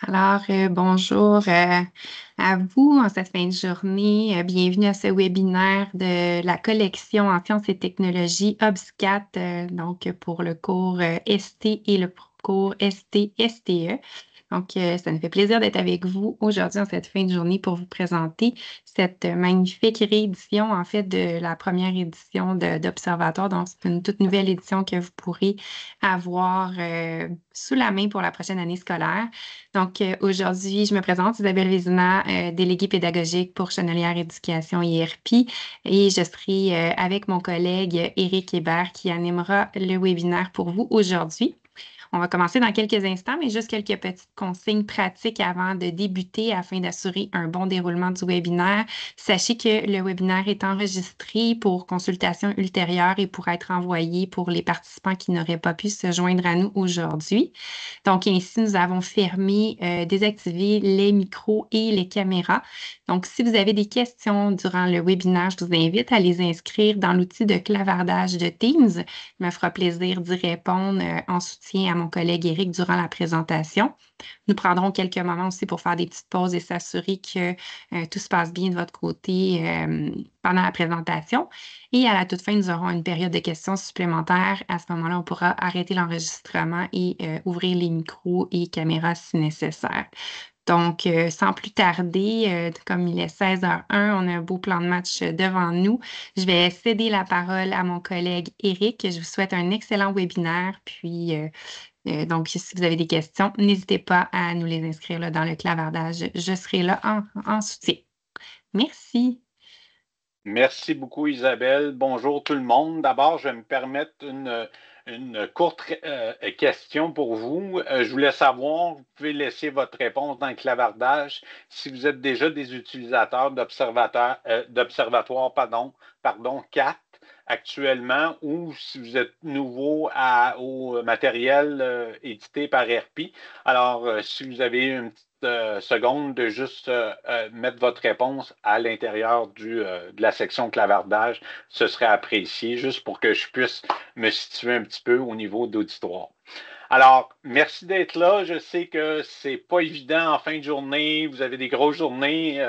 Bonjour à vous en cette fin de journée. Bienvenue à ce webinaire de la collection en sciences et technologies OBSCAT, donc pour le cours ST et le cours ST-STE. Donc, ça me fait plaisir d'être avec vous aujourd'hui en cette fin de journée pour vous présenter cette magnifique réédition, en fait, de la première édition d'Observatoire. Donc, c'est une toute nouvelle édition que vous pourrez avoir sous la main pour la prochaine année scolaire. Donc, aujourd'hui, je me présente, Isabelle Vézina, déléguée pédagogique pour Chenelière Éducation et IRP, et je serai avec mon collègue Éric Hébert qui animera le webinaire pour vous aujourd'hui. On va commencer dans quelques instants, mais juste quelques petites consignes pratiques avant de débuter afin d'assurer un bon déroulement du webinaire. Sachez que le webinaire est enregistré pour consultation ultérieure et pourra être envoyé pour les participants qui n'auraient pas pu se joindre à nous aujourd'hui. Donc, ainsi, nous avons fermé, désactivé les micros et les caméras. Donc, si vous avez des questions durant le webinaire, je vous invite à les inscrire dans l'outil de clavardage de Teams. Il me fera plaisir d'y répondre en soutien à mon collègue Éric durant la présentation. Nous prendrons quelques moments aussi pour faire des petites pauses et s'assurer que tout se passe bien de votre côté pendant la présentation. Et à la toute fin, nous aurons une période de questions supplémentaires. À ce moment-là, on pourra arrêter l'enregistrement et ouvrir les micros et caméras si nécessaire. Donc, sans plus tarder, comme il est 16h01, on a un beau plan de match devant nous. Je vais céder la parole à mon collègue Éric. Je vous souhaite un excellent webinaire. Puis, donc, si vous avez des questions, n'hésitez pas à nous les inscrire là, dans le clavardage. Je serai là en soutien. Merci. Merci beaucoup, Isabelle. Bonjour tout le monde. D'abord, je vais me permettre une courte question pour vous. Je voulais savoir, vous pouvez laisser votre réponse dans le clavardage si vous êtes déjà des utilisateurs d'Observatoire pardon, 4 actuellement ou si vous êtes nouveau au matériel édité par RP. Alors, si vous avez une petite seconde de juste mettre votre réponse à l'intérieur de la section clavardage, ce serait apprécié, juste pour que je puisse me situer un petit peu au niveau d'auditoire. Alors, merci d'être là. Je sais que c'est pas évident en fin de journée. Vous avez des grosses journées.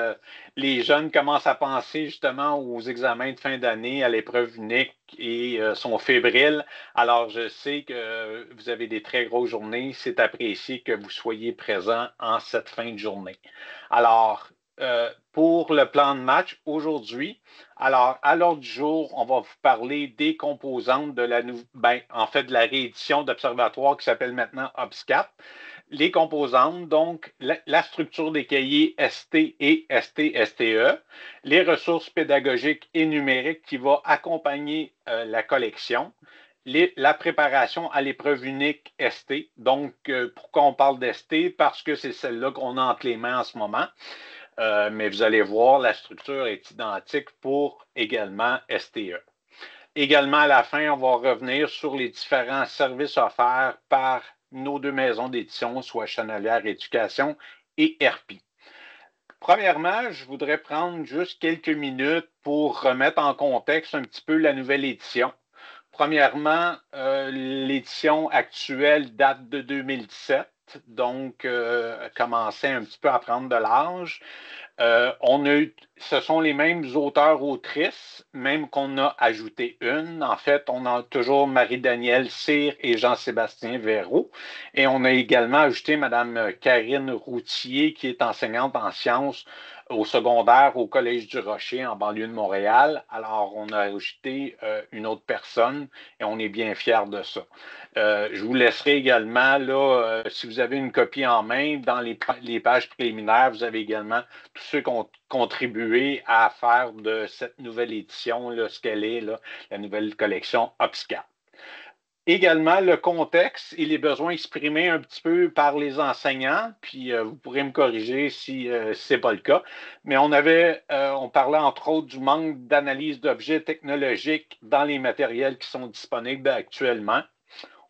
Les jeunes commencent à penser justement aux examens de fin d'année, à l'épreuve unique et sont fébriles. Alors, je sais que vous avez des très grosses journées. C'est apprécié que vous soyez présents en cette fin de journée. Alors, pour le plan de match aujourd'hui, alors, à l'ordre du jour, on va vous parler des composantes de de la réédition d'Observatoire qui s'appelle maintenant OBSCAT. Les composantes, donc la structure des cahiers ST et ST-STE, les ressources pédagogiques et numériques qui vont accompagner la collection, la préparation à l'épreuve unique ST. Donc, pourquoi on parle d'ST? Parce que c'est celle-là qu'on a entre les mains en ce moment. Mais vous allez voir, la structure est identique pour également STE. Également, à la fin, on va revenir sur les différents services offerts par nos deux maisons d'édition, soit Chenelière Éducation et RP. Premièrement, je voudrais prendre juste quelques minutes pour remettre en contexte un petit peu la nouvelle édition. Premièrement, l'édition actuelle date de 2017, donc commençait un petit peu à prendre de l'âge. Ce sont les mêmes auteurs-autrices, même qu'on a ajouté une. En fait, on a toujours Marie-Danielle Cyr et Jean-Sébastien Verreau. Et on a également ajouté Mme Karine Routier, qui est enseignante en sciences au secondaire au Collège du Rocher, en banlieue de Montréal. Alors, on a ajouté une autre personne et on est bien fiers de ça. Je vous laisserai également, là, si vous avez une copie en main, dans les pages préliminaires, vous avez également tous ceux qui ont contribué à faire de cette nouvelle édition, là, ce qu'elle est, là, la nouvelle collection OBSCAT. Également, le contexte et les besoins exprimés un petit peu par les enseignants, puis vous pourrez me corriger si ce n'est pas le cas, mais on parlait entre autres du manque d'analyse d'objets technologiques dans les matériels qui sont disponibles actuellement.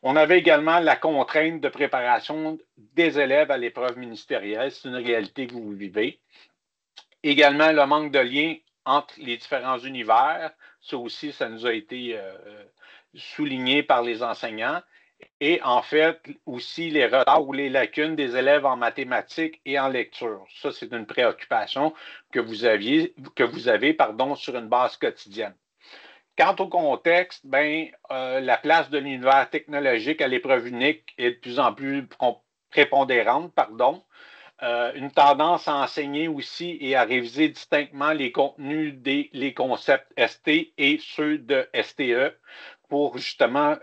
On avait également la contrainte de préparation des élèves à l'épreuve ministérielle. C'est une réalité que vous vivez. Également, le manque de lien entre les différents univers. Ça aussi, ça nous a été souligné par les enseignants. et en fait aussi les retards ou les lacunes des élèves en mathématiques et en lecture. Ça, c'est une préoccupation que vous avez sur une base quotidienne. Quant au contexte, la place de l'univers technologique à l'épreuve unique est de plus en plus prépondérante, une tendance à enseigner aussi et à réviser distinctement les contenus les concepts ST et ceux de STE pour justement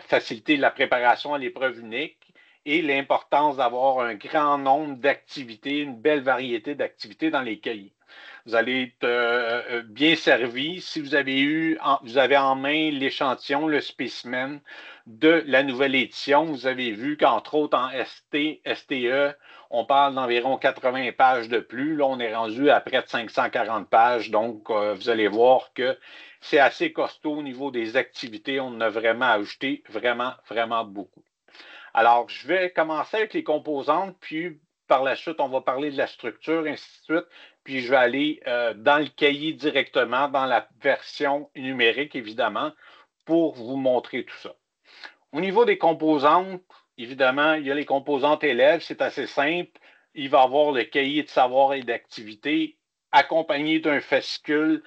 faciliter la préparation à l'épreuve unique et l'importance d'avoir un grand nombre d'activités, une belle variété d'activités dans les cahiers. Vous allez être bien servi si vous avez en main l'échantillon, le spécimen de la nouvelle édition. Vous avez vu qu'entre autres en ST, STE, on parle d'environ 80 pages de plus. Là, on est rendu à près de 540 pages. Donc, vous allez voir que c'est assez costaud au niveau des activités. On en a vraiment ajouté vraiment, vraiment beaucoup. Alors, je vais commencer avec les composantes, puis par la suite, on va parler de la structure, ainsi de suite. Puis, je vais aller dans le cahier directement, dans la version numérique, évidemment, pour vous montrer tout ça. Au niveau des composantes, évidemment, il y a les composantes élèves, c'est assez simple. Il va y avoir le cahier de savoir et d'activité accompagné d'un fascicule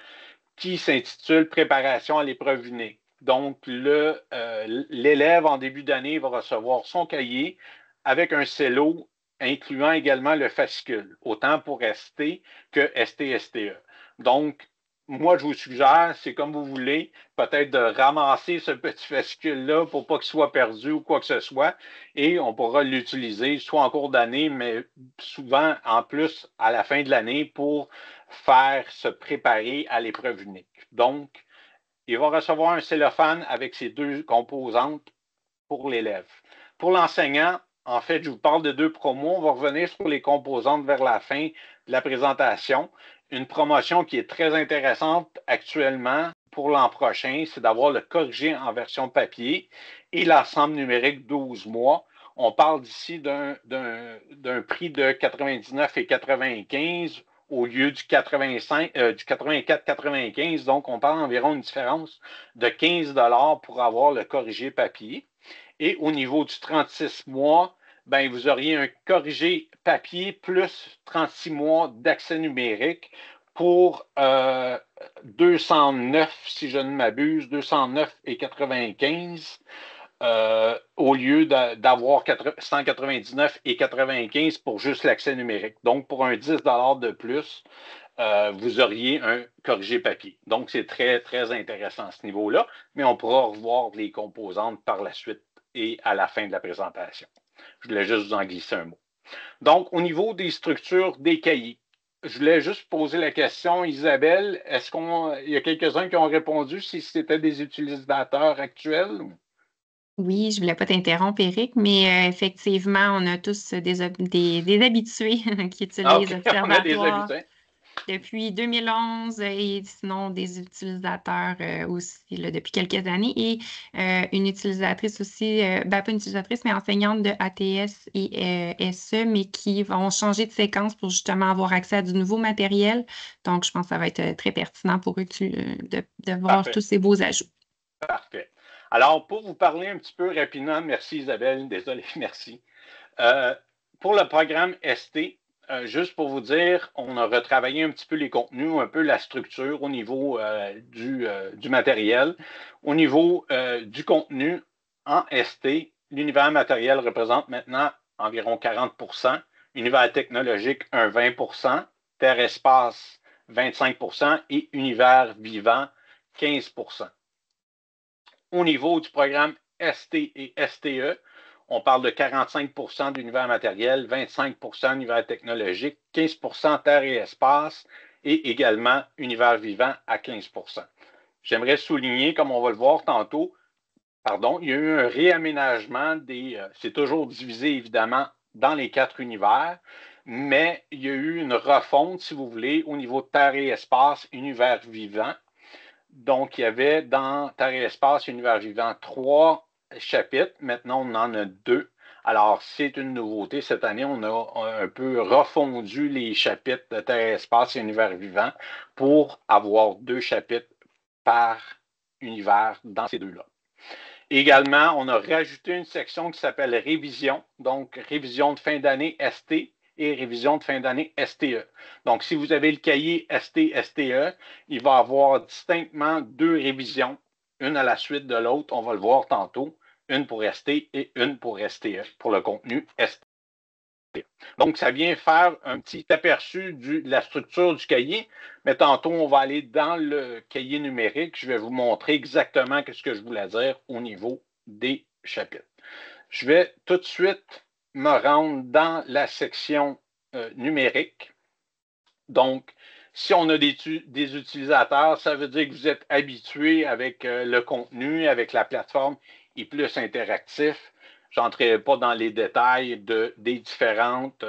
qui s'intitule Préparation à l'épreuve unique. Donc, l'élève en début d'année va recevoir son cahier avec un cello incluant également le fascicule, autant pour ST que ST-STE. Donc, moi, je vous suggère, c'est comme vous voulez, peut-être de ramasser ce petit fascicule-là pour pas qu'il soit perdu ou quoi que ce soit, et on pourra l'utiliser soit en cours d'année, mais souvent en plus à la fin de l'année pour faire se préparer à l'épreuve unique. Donc, il va recevoir un cellophane avec ces deux composantes pour l'élève. Pour l'enseignant, en fait, je vous parle de deux promos. On va revenir sur les composantes vers la fin de la présentation. Une promotion qui est très intéressante actuellement pour l'an prochain, c'est d'avoir le corrigé en version papier et l'ensemble numérique 12 mois. On parle d'ici d'un prix de 99 et 95 au lieu du 84,95. Donc, on parle environ une différence de 15 pour avoir le corrigé papier. Et au niveau du 36 mois, vous auriez un corrigé papier plus 36 mois d'accès numérique pour 209, si je ne m'abuse, 209,95 au lieu d'avoir 199,95 pour juste l'accès numérique. Donc, pour un 10 de plus, vous auriez un corrigé papier. Donc, c'est très, très intéressant à ce niveau-là, mais on pourra revoir les composantes par la suite et à la fin de la présentation. Je voulais juste vous en glisser un mot. Donc, au niveau des structures des cahiers, je voulais juste poser la question, Isabelle, est-ce qu'il y a quelques-uns qui ont répondu si c'était des utilisateurs actuels? Oui, je voulais pas t'interrompre, Eric, mais effectivement, on a tous des habitués qui utilisent OK, on a des Observatoire habitués. depuis 2011 et sinon des utilisateurs aussi là, depuis quelques années et une utilisatrice aussi, pas une utilisatrice, mais enseignante de ATS et SE, mais qui vont changer de séquence pour justement avoir accès à du nouveau matériel. Donc, je pense que ça va être très pertinent pour eux de voir Parfait. tous ces beaux ajouts. Parfait. Alors, pour vous parler un petit peu rapidement, merci Isabelle, désolé, merci. Pour le programme ST, juste pour vous dire, on a retravaillé un petit peu les contenus, un peu la structure au niveau du matériel. Au niveau du contenu, en ST, l'univers matériel représente maintenant environ 40 univers technologique, un 20 terre-espace, 25 et univers vivant, 15 Au niveau du programme ST et STE, on parle de 45 d'univers matériel, 25 d'univers technologique, 15 terre et espace et également univers vivant à 15 J'aimerais souligner, comme on va le voir tantôt, il y a eu un réaménagement c'est toujours divisé évidemment dans les 4 univers, mais il y a eu une refonte, si vous voulez, au niveau de terre et espace, univers vivant. Donc, il y avait dans Terre et Espace, Univers vivant, 3 chapitres. Maintenant, on en a 2. Alors, c'est une nouveauté. Cette année, on a un peu refondu les chapitres de Terre et Espace et Univers vivant pour avoir 2 chapitres par univers dans ces deux-là. Également, on a rajouté une section qui s'appelle révision, donc révision de fin d'année ST et révision de fin d'année STE. Donc, si vous avez le cahier ST-STE, il va y avoir distinctement deux révisions, une à la suite de l'autre, on va le voir tantôt, une pour ST et une pour STE, pour le contenu ST. Donc, ça vient faire un petit aperçu de la structure du cahier, mais tantôt, on va aller dans le cahier numérique. Je vais vous montrer exactement ce que je voulais dire au niveau des chapitres. Je vais tout de suite me rendre dans la section numérique. Donc, si on a des utilisateurs, ça veut dire que vous êtes habitué avec le contenu, avec la plateforme et plus interactif. Je n'entrerai pas dans les détails des différentes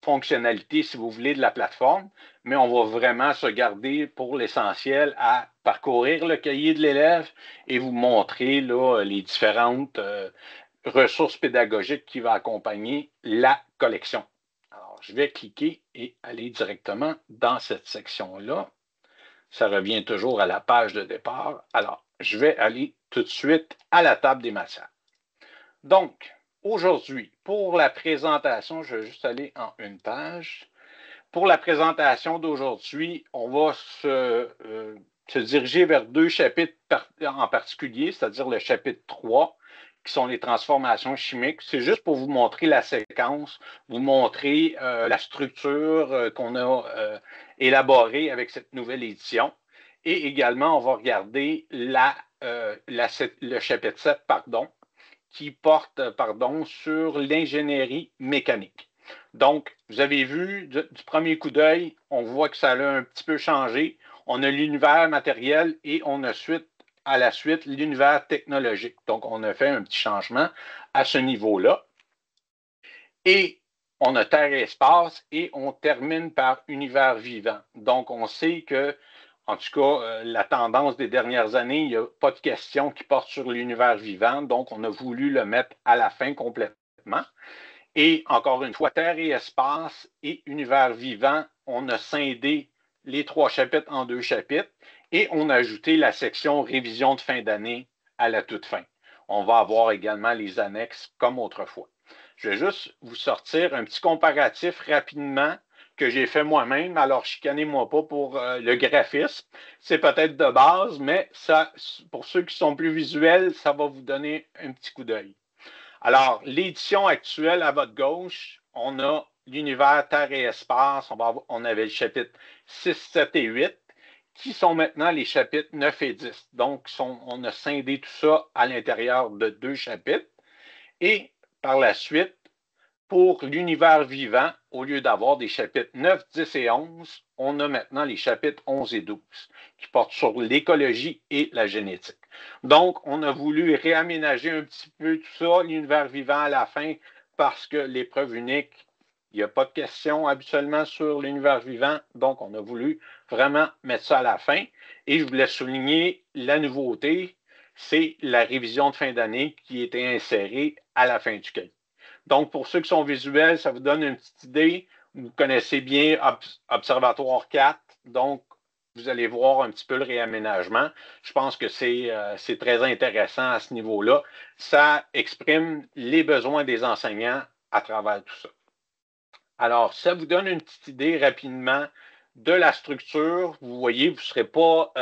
fonctionnalités, si vous voulez, de la plateforme, mais on va vraiment se garder pour l'essentiel à parcourir le cahier de l'élève et vous montrer là, les différentes ressources pédagogiques qui vont accompagner la collection. Alors, je vais cliquer et aller directement dans cette section-là. Ça revient toujours à la page de départ. Alors, je vais aller tout de suite à la table des matières. Donc, aujourd'hui, pour la présentation, je vais juste aller en une page. Pour la présentation d'aujourd'hui, on va se diriger vers deux chapitres en particulier, c'est-à-dire le chapitre 3, qui sont les transformations chimiques. C'est juste pour vous montrer la séquence, vous montrer la structure qu'on a élaborée avec cette nouvelle édition. Et également, on va regarder le chapitre 7, qui porte sur l'ingénierie mécanique. Donc, vous avez vu du premier coup d'œil, on voit que ça a un petit peu changé. On a l'univers matériel et on a à la suite l'univers technologique. Donc, on a fait un petit changement à ce niveau-là. Et on a Terre et espace et on termine par univers vivant. Donc, on sait que, en tout cas, la tendance des dernières années, il n'y a pas de question qui porte sur l'univers vivant. Donc, on a voulu le mettre à la fin complètement. Et encore une fois, Terre et espace et univers vivant, on a scindé les trois chapitres en deux chapitres et on a ajouté la section révision de fin d'année à la toute fin. On va avoir également les annexes comme autrefois. Je vais juste vous sortir un petit comparatif rapidement que j'ai fait moi-même. Alors, chicanez-moi pas pour le graphisme. C'est peut-être de base, mais ça, pour ceux qui sont plus visuels, ça va vous donner un petit coup d'œil. Alors, l'édition actuelle à votre gauche, on a l'univers Terre et espace. On avait le chapitre 6, 7 et 8, qui sont maintenant les chapitres 9 et 10. Donc, on a scindé tout ça à l'intérieur de deux chapitres. Et par la suite, pour l'univers vivant, au lieu d'avoir des chapitres 9, 10 et 11, on a maintenant les chapitres 11 et 12 qui portent sur l'écologie et la génétique. Donc, on a voulu réaménager un petit peu tout ça, l'univers vivant à la fin, parce que l'épreuve unique, il n'y a pas de question habituellement sur l'univers vivant. Donc, on a voulu vraiment mettre ça à la fin. Et je voulais souligner la nouveauté, c'est la révision de fin d'année qui était insérée à la fin du cahier. Donc, pour ceux qui sont visuels, ça vous donne une petite idée. Vous connaissez bien Observatoire 4, donc vous allez voir un petit peu le réaménagement. Je pense que c'est très intéressant à ce niveau-là. Ça exprime les besoins des enseignants à travers tout ça. Alors, ça vous donne une petite idée rapidement de la structure. Vous voyez, vous ne serez pas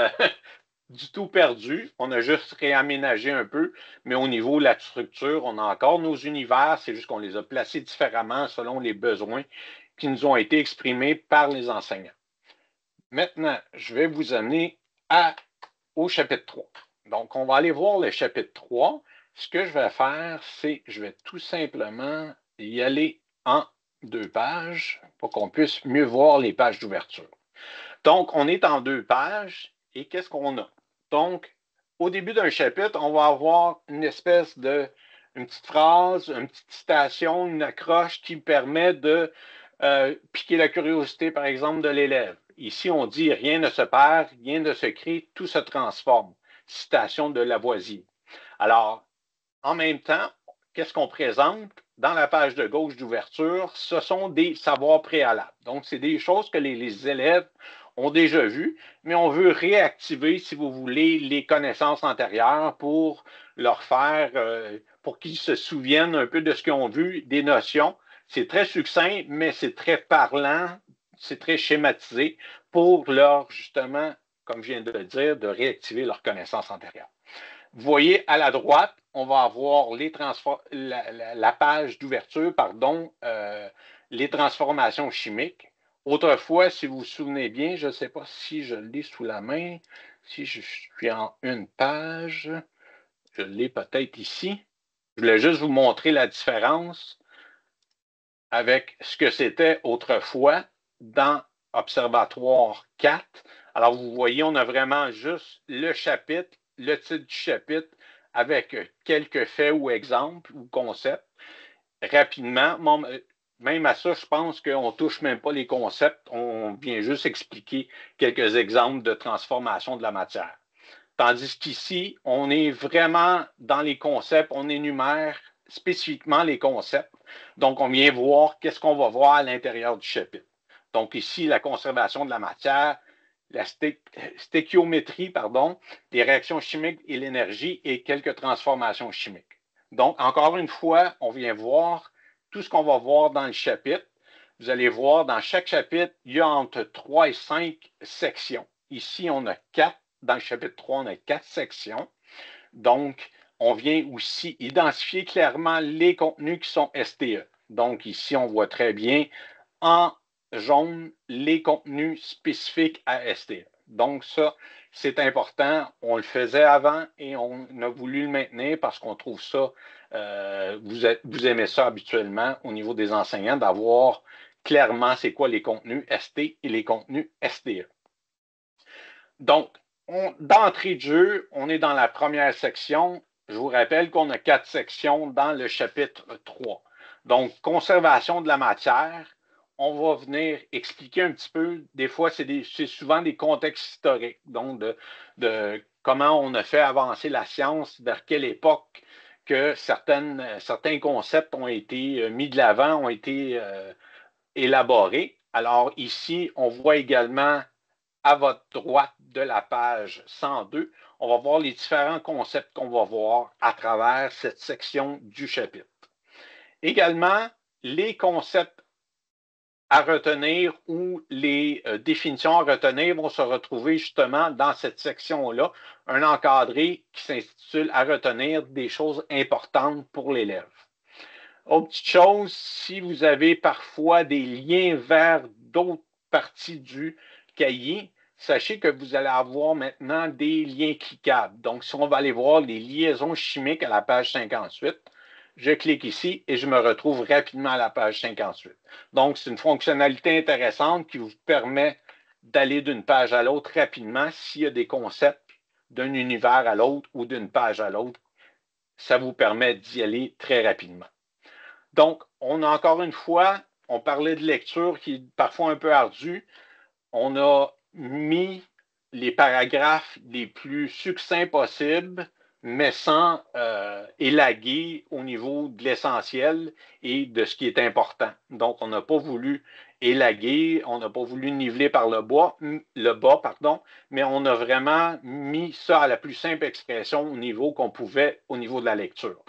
du tout perdu. On a juste réaménagé un peu, mais au niveau de la structure, on a encore nos univers. C'est juste qu'on les a placés différemment selon les besoins qui nous ont été exprimés par les enseignants. Maintenant, je vais vous amener au chapitre 3. Donc, on va aller voir le chapitre 3. Ce que je vais faire, c'est je vais tout simplement y aller en deux pages pour qu'on puisse mieux voir les pages d'ouverture. Donc, on est en deux pages et qu'est-ce qu'on a? Donc, au début d'un chapitre, on va avoir une petite phrase, une petite citation, une accroche qui permet de piquer la curiosité, par exemple, de l'élève. Ici, on dit « Rien ne se perd, rien ne se crée, tout se transforme ». Citation de Lavoisier. Alors, en même temps, qu'est-ce qu'on présente? Dans la page de gauche d'ouverture, ce sont des savoirs préalables. Donc, c'est des choses que les élèves ont déjà vu, mais on veut réactiver, si vous voulez, les connaissances antérieures pour leur faire, pour qu'ils se souviennent un peu de ce qu'ils ont vu, des notions. C'est très succinct, mais c'est très parlant, c'est très schématisé pour leur, justement, comme je viens de le dire, de réactiver leurs connaissances antérieures. Vous voyez, à la droite, on va avoir la page d'ouverture, pardon, les transformations chimiques. Autrefois, si vous vous souvenez bien, je ne sais pas si je l'ai sous la main, si je suis en une page, je l'ai peut-être ici. Je voulais juste vous montrer la différence avec ce que c'était autrefois dans Observatoire 4. Alors, vous voyez, on a vraiment juste le chapitre, le titre du chapitre avec quelques faits ou exemples ou concepts. Rapidement, même à ça, je pense qu'on ne touche même pas les concepts, on vient juste expliquer quelques exemples de transformation de la matière. Tandis qu'ici, on est vraiment dans les concepts, on énumère spécifiquement les concepts. Donc, on vient voir qu'est-ce qu'on va voir à l'intérieur du chapitre. Donc, ici, la conservation de la matière, la stéchiométrie, pardon, les réactions chimiques et l'énergie et quelques transformations chimiques. Donc, encore une fois, on vient voir tout ce qu'on va voir dans le chapitre. Vous allez voir, dans chaque chapitre, il y a entre 3 et 5 sections. Ici, on a 4. Dans le chapitre 3, on a 4 sections. Donc, on vient aussi identifier clairement les contenus qui sont STE. Donc, ici, on voit très bien en jaune les contenus spécifiques à STE. Donc, ça, c'est important. On le faisait avant et on a voulu le maintenir parce qu'on trouve ça, vous aimez ça habituellement au niveau des enseignants, d'avoir clairement c'est quoi les contenus ST et les contenus STE. Donc, d'entrée de jeu, on est dans la première section. Je vous rappelle qu'on a 4 sections dans le chapitre 3. Donc, conservation de la matière. On va venir expliquer un petit peu, des fois, c'est souvent des contextes historiques, donc de comment on a fait avancer la science, vers quelle époque que certains concepts ont été mis de l'avant, ont été élaborés. Alors ici, on voit également à votre droite de la page 102, on va voir les différents concepts qu'on va voir à travers cette section du chapitre. Également, les concepts à retenir ou les définitions à retenir vont se retrouver justement dans cette section-là, un encadré qui s'intitule à retenir des choses importantes pour l'élève. Autre petite chose, si vous avez parfois des liens vers d'autres parties du cahier, sachez que vous allez avoir maintenant des liens cliquables. Donc, si on va aller voir les liaisons chimiques à la page 58, je clique ici et je me retrouve rapidement à la page 58. Donc, c'est une fonctionnalité intéressante qui vous permet d'aller d'une page à l'autre rapidement s'il y a des concepts d'un univers à l'autre ou d'une page à l'autre. Ça vous permet d'y aller très rapidement. Donc, on a encore une fois, on parlait de lecture qui est parfois un peu ardue. On a mis les paragraphes les plus succincts possibles, mais sans élaguer au niveau de l'essentiel et de ce qui est important. Donc, on n'a pas voulu élaguer, on n'a pas voulu niveler par le bas, mais on a vraiment mis ça à la plus simple expression au niveau qu'on pouvait au niveau de la lecture.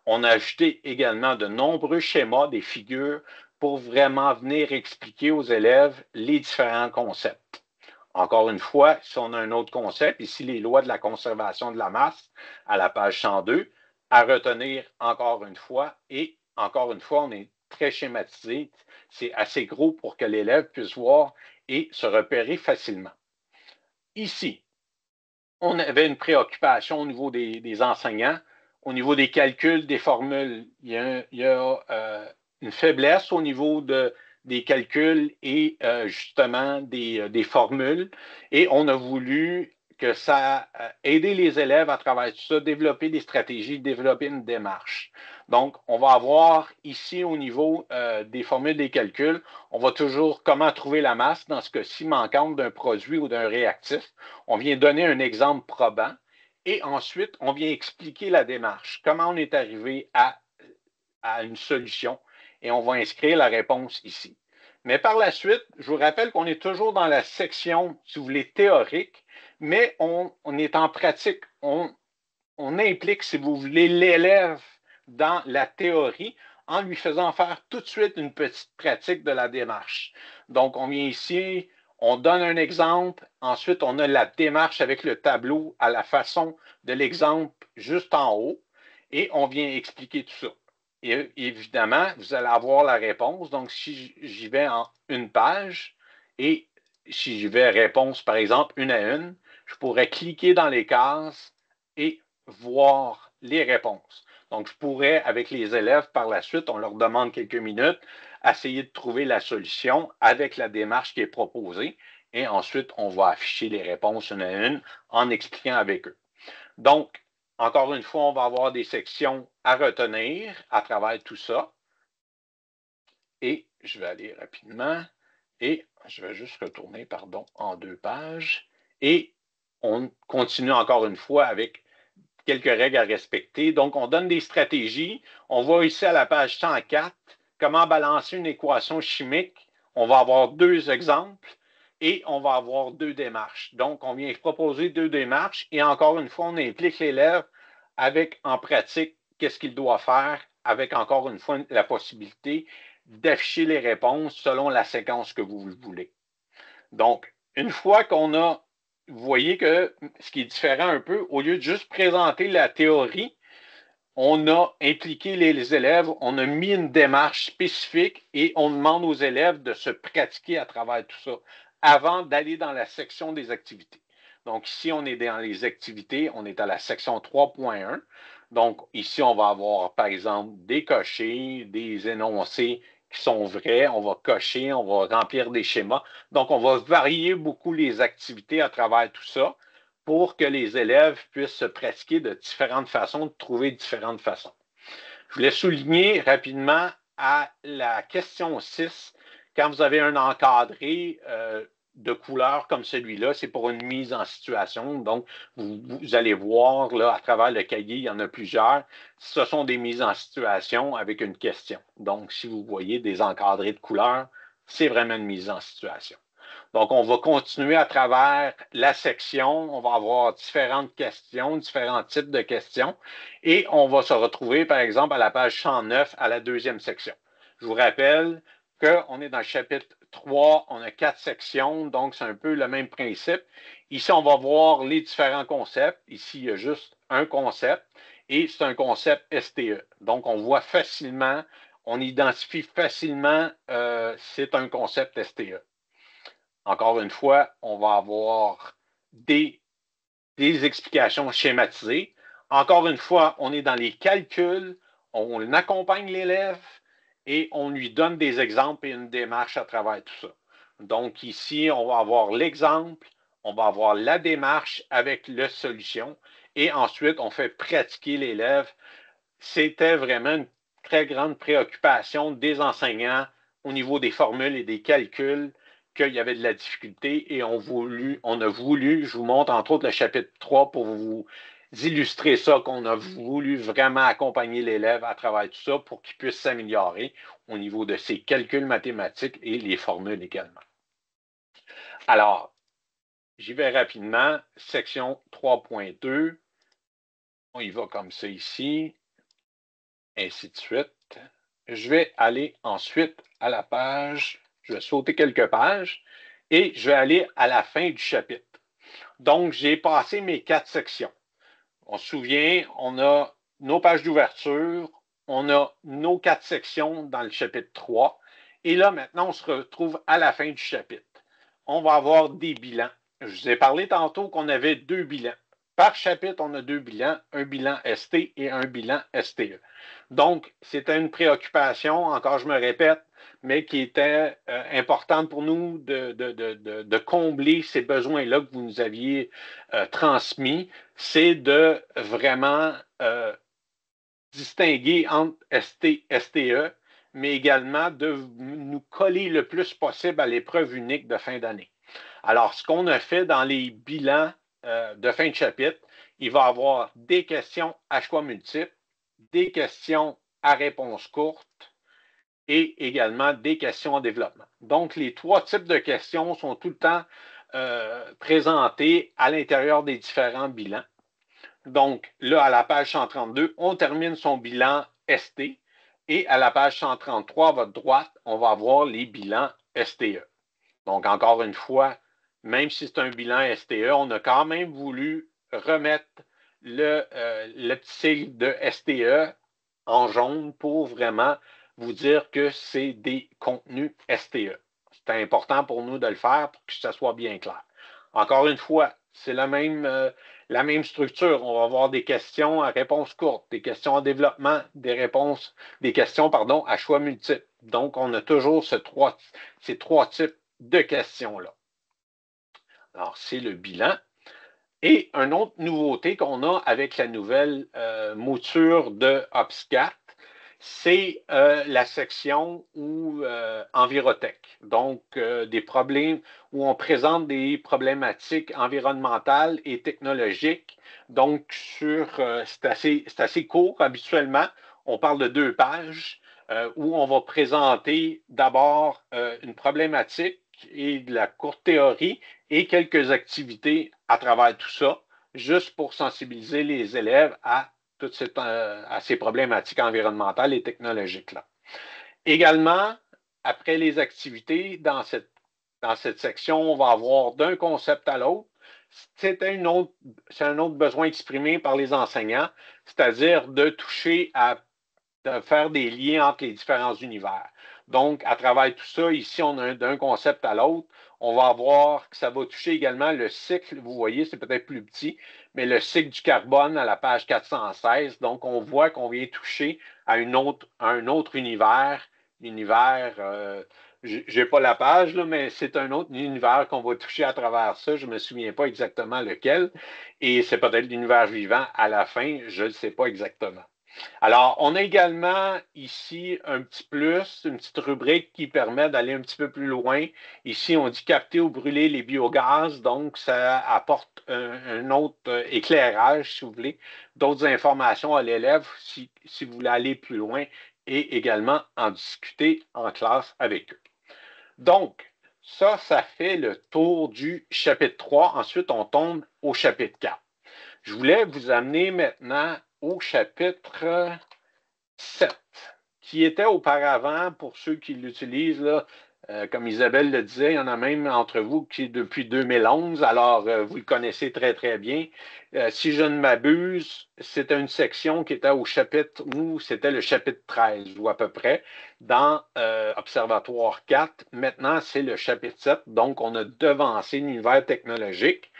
On a ajouté également de nombreux schémas, des figures, pour vraiment venir expliquer aux élèves les différents concepts. Encore une fois, si on a un autre concept, ici les lois de la conservation de la masse à la page 102, à retenir encore une fois, et encore une fois, on est très schématisé, c'est assez gros pour que l'élève puisse voir et se repérer facilement. Ici, on avait une préoccupation au niveau des enseignants, au niveau des calculs, des formules. Il y a une faiblesse au niveau des calculs et justement des formules. Et on a voulu que ça aider les élèves à travers tout ça, développer des stratégies, développer une démarche. Donc, on va avoir ici au niveau des formules des calculs, on va toujours comment trouver la masse dans ce cas-ci manquante d'un produit ou d'un réactif. On vient donner un exemple probant et ensuite, on vient expliquer la démarche, comment on est arrivé à une solution et on va inscrire la réponse ici. Mais par la suite, je vous rappelle qu'on est toujours dans la section, si vous voulez, théorique, mais on est en pratique. On implique, si vous voulez, l'élève dans la théorie en lui faisant faire tout de suite une petite pratique de la démarche. Donc, on vient ici, on donne un exemple, ensuite on a la démarche avec le tableau à la façon de l'exemple juste en haut, et on vient expliquer tout ça. Et évidemment, vous allez avoir la réponse. Donc, si j'y vais en une page, et si j'y vais réponse, par exemple, une à une, je pourrais cliquer dans les cases et voir les réponses. Donc, je pourrais, avec les élèves, par la suite, on leur demande quelques minutes, essayer de trouver la solution avec la démarche qui est proposée. Et ensuite, on va afficher les réponses une à une en expliquant avec eux. Donc, encore une fois, on va avoir des sections à retenir à travers tout ça. Et je vais aller rapidement. Et je vais juste retourner, pardon, en 2 pages. Et on continue encore une fois avec quelques règles à respecter. Donc, on donne des stratégies. On va ici à la page 104, comment balancer une équation chimique. On va avoir 2 exemples et on va avoir 2 démarches. Donc, on vient proposer 2 démarches et encore une fois, on implique l'élève avec en pratique qu'est-ce qu'il doit faire avec encore une fois la possibilité d'afficher les réponses selon la séquence que vous voulez. Donc, une fois qu'on a, vous voyez que ce qui est différent un peu, au lieu de juste présenter la théorie, on a impliqué les élèves, on a mis une démarche spécifique et on demande aux élèves de se pratiquer à travers tout ça avant d'aller dans la section des activités. Donc ici, on est dans les activités, on est à la section 3.1. Donc ici, on va avoir par exemple des cochers, des énoncés qui sont vrais, on va cocher, on va remplir des schémas. Donc on va varier beaucoup les activités à travers tout ça pour que les élèves puissent se pratiquer de différentes façons, de trouver différentes façons. Je voulais souligner rapidement à la question 6, quand vous avez un encadré de couleurs comme celui-là, c'est pour une mise en situation. Donc, vous allez voir là, à travers le cahier, il y en a plusieurs. Ce sont des mises en situation avec une question. Donc, si vous voyez des encadrés de couleurs, c'est vraiment une mise en situation. Donc, on va continuer à travers la section. On va avoir différentes questions, différents types de questions. Et on va se retrouver, par exemple, à la page 109, à la deuxième section. Je vous rappelle qu'on est dans le chapitre 3. On a 4 sections, donc c'est un peu le même principe. Ici, on va voir les différents concepts. Ici, il y a juste un concept. Et c'est un concept STE. Donc, on voit facilement, on identifie facilement, c'est un concept STE. Encore une fois, on va avoir des explications schématisées. Encore une fois, on est dans les calculs, on accompagne l'élève et on lui donne des exemples et une démarche à travers tout ça. Donc ici, on va avoir l'exemple, on va avoir la démarche avec la solution et ensuite, on fait pratiquer l'élève. C'était vraiment une très grande préoccupation des enseignants au niveau des formules et des calculs qu'il y avait de la difficulté et on a voulu, je vous montre entre autres le chapitre 3 pour vous illustrer ça, qu'on a voulu vraiment accompagner l'élève à travers tout ça pour qu'il puisse s'améliorer au niveau de ses calculs mathématiques et les formules également. Alors, j'y vais rapidement. Section 3.2. On y va comme ça ici, ainsi de suite. Je vais aller ensuite à la page, je vais sauter quelques pages et je vais aller à la fin du chapitre. Donc, j'ai passé mes 4 sections. On se souvient, on a nos pages d'ouverture, on a nos 4 sections dans le chapitre 3. Et là, maintenant, on se retrouve à la fin du chapitre. On va avoir des bilans. Je vous ai parlé tantôt qu'on avait 2 bilans. Par chapitre, on a 2 bilans, un bilan ST et un bilan STE. Donc, c'était une préoccupation, encore je me répète, mais qui était importante pour nous de combler ces besoins-là que vous nous aviez transmis, c'est de vraiment distinguer entre ST, STE, mais également de nous coller le plus possible à l'épreuve unique de fin d'année. Alors, ce qu'on a fait dans les bilans de fin de chapitre, il va y avoir des questions à choix multiples, des questions à réponse courte, et également des questions en développement. Donc, les 3 types de questions sont tout le temps présentées à l'intérieur des différents bilans. Donc, là, à la page 132, on termine son bilan ST et à la page 133, à votre droite, on va avoir les bilans STE. Donc, encore une fois, même si c'est un bilan STE, on a quand même voulu remettre le petit sigle de STE en jaune pour vraiment vous dire que c'est des contenus STE. C'est important pour nous de le faire pour que ça soit bien clair. Encore une fois, c'est la même structure. On va avoir des questions à réponse courte, des questions en développement, des questions à choix multiples. Donc, on a toujours ces trois types de questions-là. Alors, c'est le bilan. Et une autre nouveauté qu'on a avec la nouvelle mouture de OPS4, c'est la section Envirotech. Donc, des problèmes où on présente des problématiques environnementales et technologiques. Donc, c'est assez court habituellement. On parle de 2 pages où on va présenter d'abord une problématique et de la courte théorie et quelques activités à travers tout ça, juste pour sensibiliser les élèves à ces problématiques environnementales et technologiques-là. Également, après les activités, dans cette section, on va avoir d'un concept à l'autre. C'est un autre besoin exprimé par les enseignants, c'est-à-dire de faire des liens entre les différents univers. Donc, à travers tout ça, ici, on a d'un concept à l'autre. On va voir que ça va toucher également le cycle. Vous voyez, c'est peut-être plus petit, mais le cycle du carbone à la page 416. Donc, on voit qu'on vient toucher à un autre univers. Je n'ai pas la page, là, mais c'est un autre univers qu'on va toucher à travers ça. Je ne me souviens pas exactement lequel. Et c'est peut-être l'univers vivant à la fin. Je ne sais pas exactement. Alors, on a également ici un petit plus, une petite rubrique qui permet d'aller un petit peu plus loin. Ici, on dit capter ou brûler les biogaz, donc ça apporte un autre éclairage, si vous voulez, d'autres informations à l'élève si vous voulez aller plus loin et également en discuter en classe avec eux. Donc, ça fait le tour du chapitre 3. Ensuite, on tombe au chapitre 4. Je voulais vous amener maintenant au chapitre 7, qui était auparavant, pour ceux qui l'utilisent, là, comme Isabelle le disait, il y en a même entre vous qui est depuis 2011, alors vous le connaissez très, très bien. Si je ne m'abuse, c'était une section qui était au chapitre, où c'était le chapitre 13, ou à peu près, dans Observatoire 4. Maintenant, c'est le chapitre 7, donc on a devancé l'univers technologique.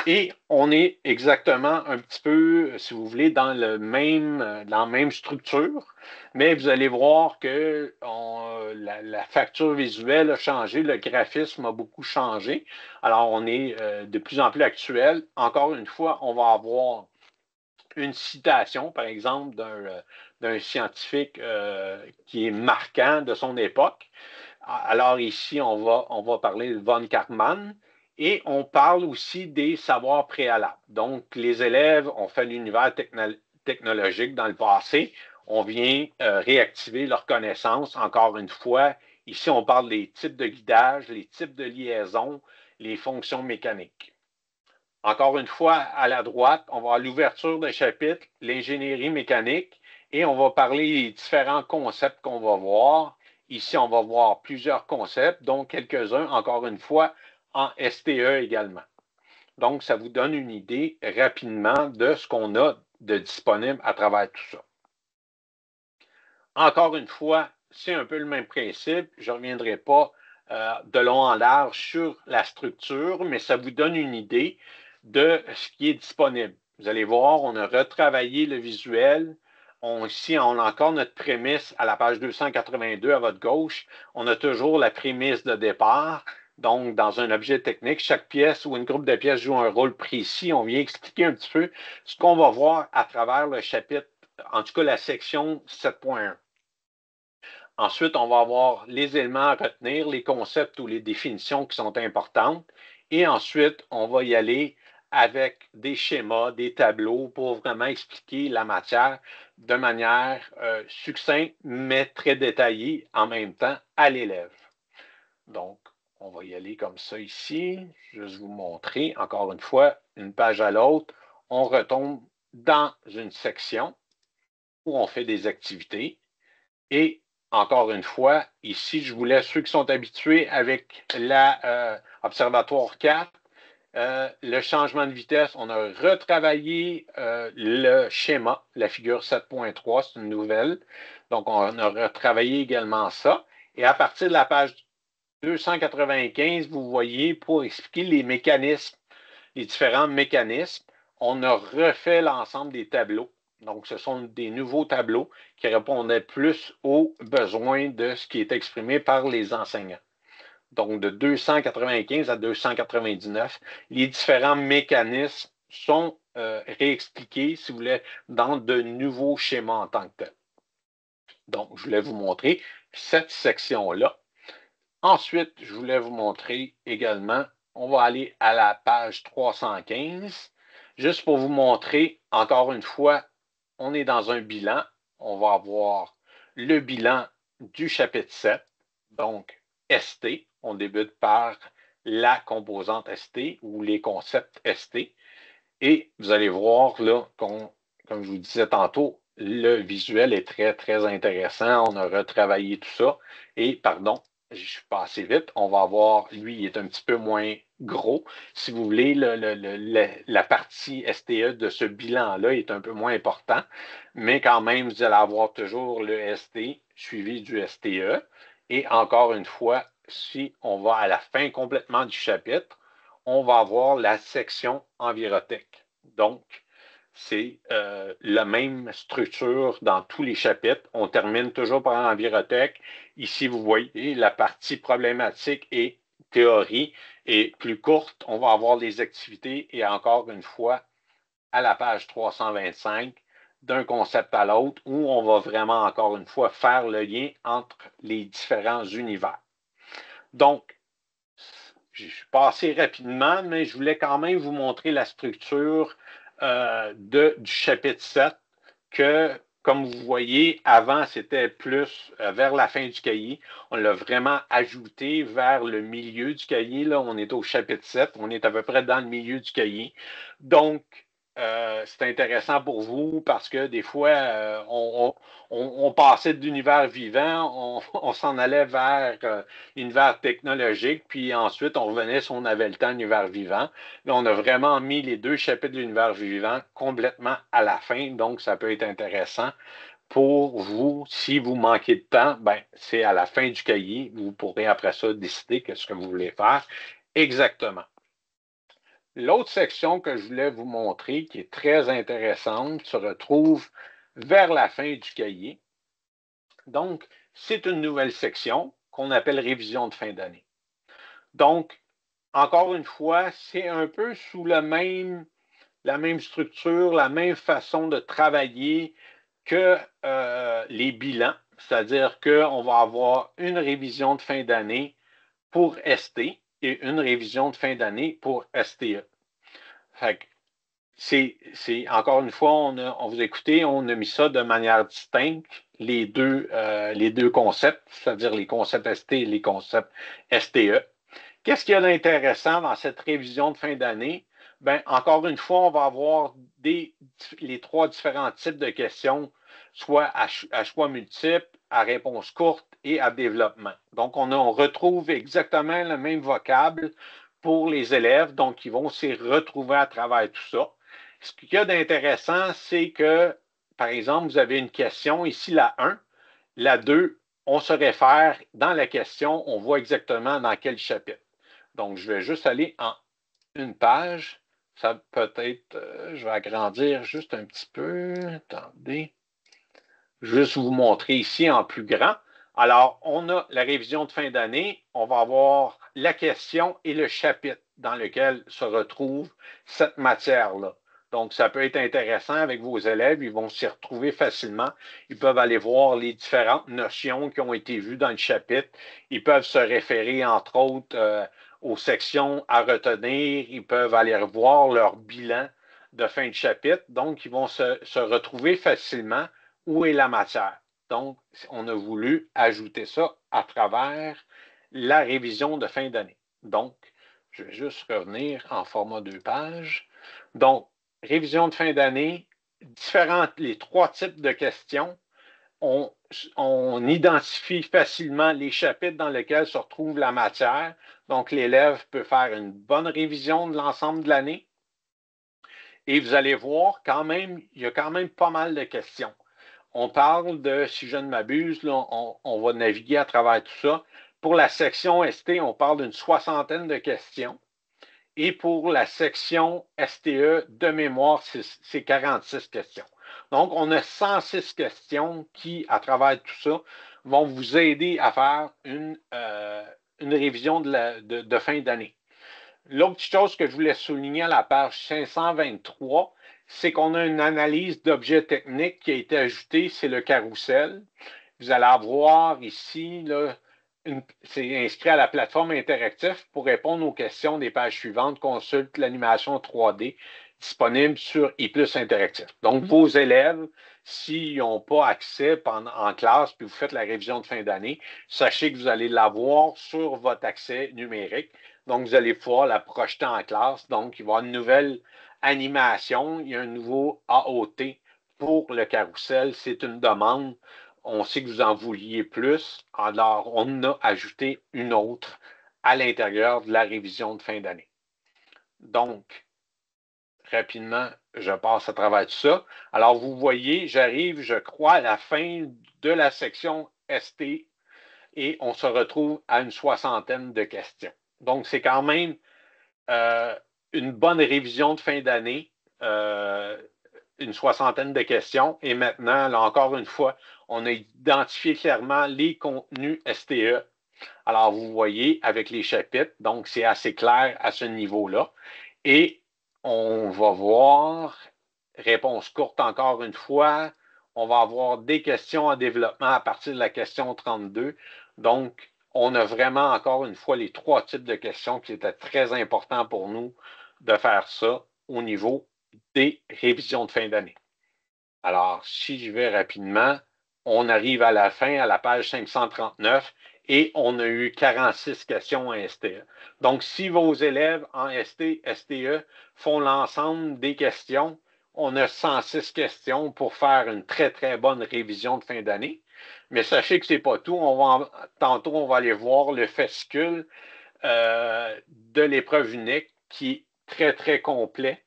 Et on est exactement un petit peu, si vous voulez, dans la même structure, mais vous allez voir que la facture visuelle a changé, le graphisme a beaucoup changé. Alors, on est de plus en plus actuel. Encore une fois, on va avoir une citation, par exemple, d'un scientifique qui est marquant de son époque. Alors ici, on va parler de von Karman et on parle aussi des savoirs préalables. Donc, les élèves ont fait l'univers technologique dans le passé. On vient réactiver leurs connaissances encore une fois. Ici, on parle des types de guidage, les types de liaison, les fonctions mécaniques. Encore une fois, à la droite, on va avoir l'ouverture de chapitre, l'ingénierie mécanique, et on va parler des différents concepts qu'on va voir. Ici, on va voir plusieurs concepts, dont quelques-uns, encore une fois, en STE également. Donc, ça vous donne une idée rapidement de ce qu'on a de disponible à travers tout ça. Encore une fois, c'est un peu le même principe. Je ne reviendrai pas de long en large sur la structure, mais ça vous donne une idée de ce qui est disponible. Vous allez voir, on a retravaillé le visuel. Ici, on a encore notre prémisse à la page 282 à votre gauche. On a toujours la prémisse de départ. Donc, dans un objet technique, chaque pièce ou une groupe de pièces joue un rôle précis. On vient expliquer un petit peu ce qu'on va voir à travers le chapitre, en tout cas la section 7.1. Ensuite, on va avoir les éléments à retenir, les concepts ou les définitions qui sont importantes. Et ensuite, on va y aller avec des schémas, des tableaux pour vraiment expliquer la matière de manière succincte, mais très détaillée en même temps à l'élève. Donc, on va y aller comme ça ici. Juste vous montrer, encore une fois, une page à l'autre. On retombe dans une section où on fait des activités. Et encore une fois, ici, je vous laisse ceux qui sont habitués avec l'Observatoire 4. Le changement de vitesse, on a retravaillé le schéma, la figure 7.3, c'est une nouvelle. Donc, on a retravaillé également ça. Et à partir de la page 295, vous voyez, pour expliquer les mécanismes, les différents mécanismes, on a refait l'ensemble des tableaux. Donc, ce sont des nouveaux tableaux qui répondaient plus aux besoins de ce qui est exprimé par les enseignants. Donc, de 295 à 299, les différents mécanismes sont réexpliqués, si vous voulez, dans de nouveaux schémas en tant que tels. Donc, je voulais vous montrer cette section-là. Ensuite, je voulais vous montrer également, on va aller à la page 315, juste pour vous montrer, encore une fois, on est dans un bilan. On va avoir le bilan du chapitre 7, donc ST. On débute par la composante ST ou les concepts ST. Et vous allez voir, là, comme je vous disais tantôt, le visuel est très, très intéressant. On a retravaillé tout ça. Et, pardon, je suis passé vite. On va voir, lui, il est un petit peu moins gros. Si vous voulez, la partie STE de ce bilan-là est un peu moins important. Mais quand même, vous allez avoir toujours le ST suivi du STE. Et encore une fois, si on va à la fin complètement du chapitre, on va avoir la section envirotech. Donc, c'est la même structure dans tous les chapitres. On termine toujours par envirotech. Ici, vous voyez, la partie problématique et théorie est plus courte. On va avoir les activités et encore une fois, à la page 325, d'un concept à l'autre, où on va vraiment, encore une fois, faire le lien entre les différents univers. Donc, je suis passé rapidement, mais je voulais quand même vous montrer la structure du chapitre 7 que, comme vous voyez, avant, c'était plus vers la fin du cahier. On l'a vraiment ajouté vers le milieu du cahier. Là, on est au chapitre 7. On est à peu près dans le milieu du cahier. Donc, c'est intéressant pour vous parce que des fois, on passait de l'univers vivant, on s'en allait vers l'univers technologique, puis ensuite, on revenait si on avait le temps, l'univers vivant. Là, on a vraiment mis les deux chapitres de l'univers vivant complètement à la fin, donc ça peut être intéressant pour vous. Si vous manquez de temps, ben, c'est à la fin du cahier. Vous pourrez après ça décider qu'est-ce que vous voulez faire exactement. L'autre section que je voulais vous montrer, qui est très intéressante, se retrouve vers la fin du cahier. Donc, c'est une nouvelle section qu'on appelle révision de fin d'année. Donc, encore une fois, c'est un peu sous la même structure, la même façon de travailler que les bilans, c'est-à-dire qu'on va avoir une révision de fin d'année pour ST et une révision de fin d'année pour STE. Fait que encore une fois, on vous écoutez, on a mis ça de manière distincte, les deux concepts, c'est-à-dire les concepts ST et les concepts STE. Qu'est-ce qu'il y a d'intéressant dans cette révision de fin d'année? Bien, encore une fois, on va avoir les trois différents types de questions, soit à choix multiples, à réponse courte et à développement. Donc, on retrouve exactement le même vocable pour les élèves, donc ils vont s'y retrouver à travers tout ça. Ce qu'il y a d'intéressant, c'est que, par exemple, vous avez une question, ici la 1, la 2, on se réfère dans la question, on voit exactement dans quel chapitre. Donc, je vais juste aller en une page. Ça peut être, je vais agrandir juste un petit peu. Attendez. Juste vous montrer ici en plus grand. Alors, on a la révision de fin d'année. On va avoir la question et le chapitre dans lequel se retrouve cette matière-là. Donc, ça peut être intéressant avec vos élèves. Ils vont s'y retrouver facilement. Ils peuvent aller voir les différentes notions qui ont été vues dans le chapitre. Ils peuvent se référer, entre autres, aux sections à retenir. Ils peuvent aller revoir leur bilan de fin de chapitre. Donc, ils vont se retrouver facilement où est la matière. Donc, on a voulu ajouter ça à travers la révision de fin d'année. Donc, je vais juste revenir en format 2 pages. Donc, révision de fin d'année, les 3 types de questions. On identifie facilement les chapitres dans lesquels se retrouve la matière. Donc, l'élève peut faire une bonne révision de l'ensemble de l'année. Et vous allez voir quand même, il y a quand même pas mal de questions. On parle de, si je ne m'abuse, là, on va naviguer à travers tout ça. Pour la section ST, on parle d'une 60aine de questions. Et pour la section STE de mémoire, c'est 46 questions. Donc, on a 106 questions qui, à travers tout ça, vont vous aider à faire une révision de fin d'année. L'autre petite chose que je voulais souligner à la page 523, c'est qu'on a une analyse d'objets techniques qui a été ajoutée, c'est le carrousel. Vous allez avoir ici, là, c'est inscrit à la plateforme interactive pour répondre aux questions des pages suivantes. Consulte l'animation 3D disponible sur ePlus Interactif. Donc, vos élèves, s'ils n'ont pas accès en classe, puis vous faites la révision de fin d'année, sachez que vous allez l'avoir sur votre accès numérique. Donc, vous allez pouvoir la projeter en classe. Donc, il va y avoir une nouvelle animation. Il y a un nouveau AOT pour le carrousel. C'est une demande. On sait que vous en vouliez plus. Alors, on a ajouté une autre à l'intérieur de la révision de fin d'année. Donc, rapidement, je passe à travers tout ça. Alors, vous voyez, j'arrive, je crois, à la fin de la section ST et on se retrouve à une 60aine de questions. Donc, c'est quand même une bonne révision de fin d'année, une 60aine de questions. Et maintenant, là encore une fois, on a identifié clairement les contenus STE. Alors, vous voyez avec les chapitres, donc c'est assez clair à ce niveau-là. Et on va voir, réponse courte encore une fois, on va avoir des questions en développement à partir de la question 32. Donc, on a vraiment encore une fois les 3 types de questions qui étaient très importants pour nous de faire ça au niveau des révisions de fin d'année. Alors, si je vais rapidement, on arrive à la fin, à la page 539, et on a eu 46 questions en STE. Donc, si vos élèves en ST, STE font l'ensemble des questions, on a 106 questions pour faire une très, très bonne révision de fin d'année. Mais sachez que ce n'est pas tout. Tantôt, on va aller voir le fascicule de l'épreuve unique qui est très, très complet.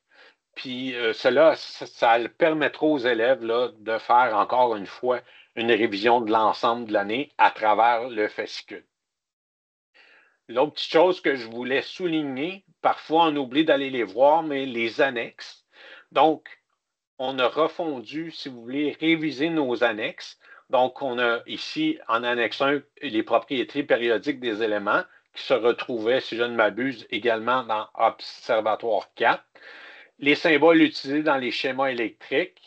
Puis cela, ça permettra aux élèves là, de faire encore une fois une révision de l'ensemble de l'année à travers le fascicule. L'autre petite chose que je voulais souligner, parfois on oublie d'aller les voir, mais les annexes. Donc, on a refondu, si vous voulez, réviser nos annexes. Donc, on a ici, en annexe 1, les propriétés périodiques des éléments qui se retrouvaient, si je ne m'abuse, également dans Observatoire 4. Les symboles utilisés dans les schémas électriques,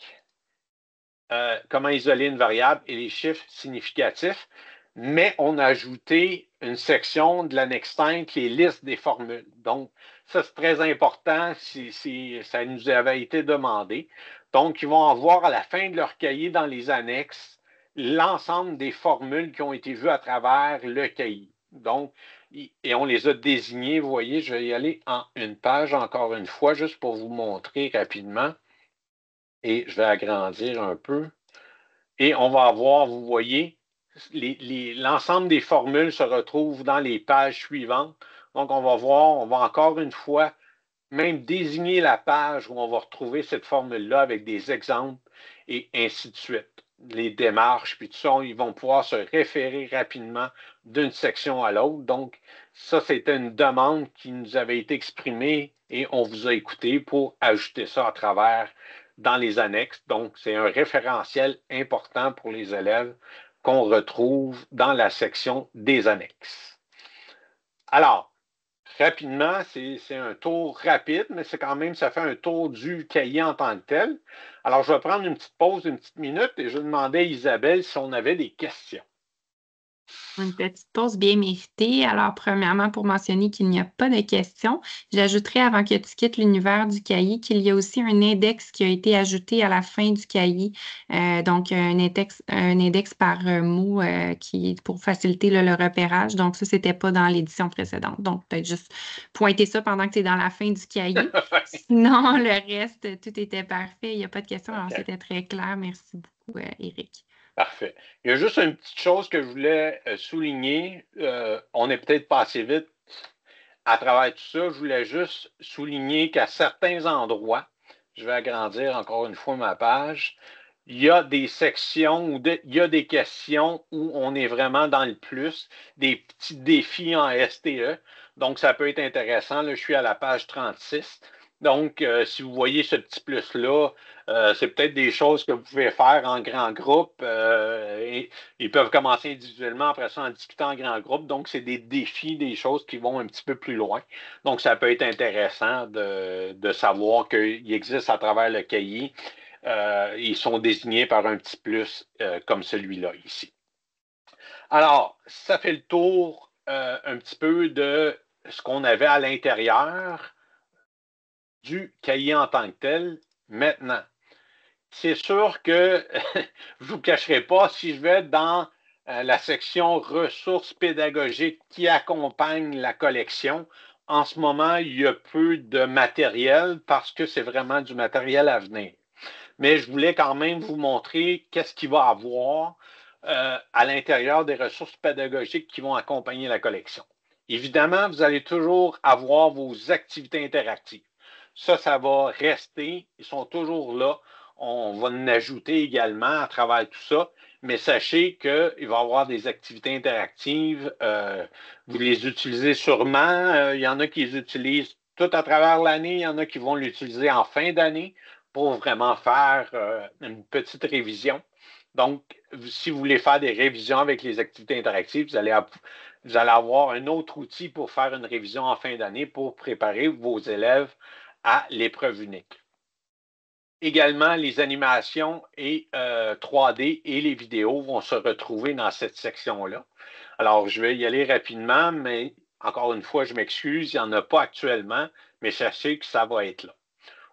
comment isoler une variable et les chiffres significatifs, mais on a ajouté une section de l'annexe 5, les listes des formules. Donc, ça, c'est très important, ça nous avait été demandé. Donc, ils vont en voir à la fin de leur cahier dans les annexes l'ensemble des formules qui ont été vues à travers le cahier. Donc, et on les a désignées, vous voyez, je vais y aller en une page encore une fois, juste pour vous montrer rapidement. Et je vais agrandir un peu. Et on va avoir, vous voyez, l'ensemble des formules se retrouve dans les pages suivantes. Donc, on va voir, on va encore une fois même désigner la page où on va retrouver cette formule-là avec des exemples et ainsi de suite. Les démarches, puis tout ça, ils vont pouvoir se référer rapidement d'une section à l'autre. Donc, ça, c'était une demande qui nous avait été exprimée et on vous a écouté pour ajouter ça à travers dans les annexes. Donc, c'est un référentiel important pour les élèves qu'on retrouve dans la section des annexes. Alors, rapidement, c'est un tour rapide, mais c'est quand même, ça fait un tour du cahier en tant que tel. Alors, je vais prendre une petite pause, une petite minute, et je demandais à Isabelle si on avait des questions. Une petite pause bien méritée. Alors, premièrement, pour mentionner qu'il n'y a pas de questions, j'ajouterai avant que tu quittes l'univers du cahier qu'il y a aussi un index qui a été ajouté à la fin du cahier. Donc, un index par mot qui pour faciliter le repérage. Donc, ça, c'était pas dans l'édition précédente. Donc, peut-être juste pointer ça pendant que tu es dans la fin du cahier. Sinon, le reste, tout était parfait. Il n'y a pas de questions. Alors, OK. c'était très clair. Merci beaucoup, Éric. Parfait. Il y a juste une petite chose que je voulais souligner. On n'est peut-être pas assez vite à travers tout ça. Je voulais juste souligner qu'à certains endroits, je vais agrandir encore une fois ma page, il y a des sections où il y a des questions où on est vraiment dans le plus, des petits défis en STE. Donc, ça peut être intéressant. Là, je suis à la page 36. Donc, si vous voyez ce petit plus-là, c'est peut-être des choses que vous pouvez faire en grand groupe. Ils peuvent commencer individuellement, après ça, en discutant en grand groupe. Donc, c'est des défis, des choses qui vont un petit peu plus loin. Donc, ça peut être intéressant de savoir qu'il existe à travers le cahier. Ils sont désignés par un petit plus comme celui-là ici. Alors, ça fait le tour un petit peu de ce qu'on avait à l'intérieur du cahier en tant que tel. Maintenant, c'est sûr que je ne vous cacherai pas, si je vais dans la section ressources pédagogiques qui accompagnent la collection, en ce moment, il y a peu de matériel parce que c'est vraiment du matériel à venir. Mais je voulais quand même vous montrer qu'est-ce qu'il va y avoir à l'intérieur des ressources pédagogiques qui vont accompagner la collection. Évidemment, vous allez toujours avoir vos activités interactives. Ça va rester. Ils sont toujours là. On va en ajouter également à travers tout ça. Mais sachez qu'il va y avoir des activités interactives. Vous les utilisez sûrement. Il y en a qui les utilisent tout à travers l'année. Il y en a qui vont l'utiliser en fin d'année pour vraiment faire une petite révision. Donc, si vous voulez faire des révisions avec les activités interactives, vous allez avoir un autre outil pour faire une révision en fin d'année pour préparer vos élèves à l'épreuve unique. Également, les animations et 3D et les vidéos vont se retrouver dans cette section-là. Alors, je vais y aller rapidement, mais encore une fois, je m'excuse, il n'y en a pas actuellement, mais sachez que ça va être là.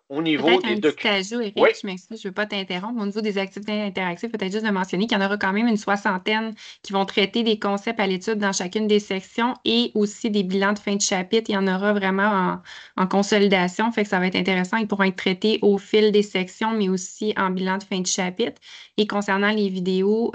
Au niveau Peut-être des un petit documents. ajout, Oui, Éric, je m'excuse, je ne veux pas t'interrompre. Au niveau des activités interactives, peut-être juste de mentionner qu'il y en aura quand même une soixantaine qui vont traiter des concepts à l'étude dans chacune des sections et aussi des bilans de fin de chapitre. Il y en aura vraiment en consolidation, fait que ça va être intéressant. Ils pourront être traités au fil des sections, mais aussi en bilan de fin de chapitre. Et concernant les vidéos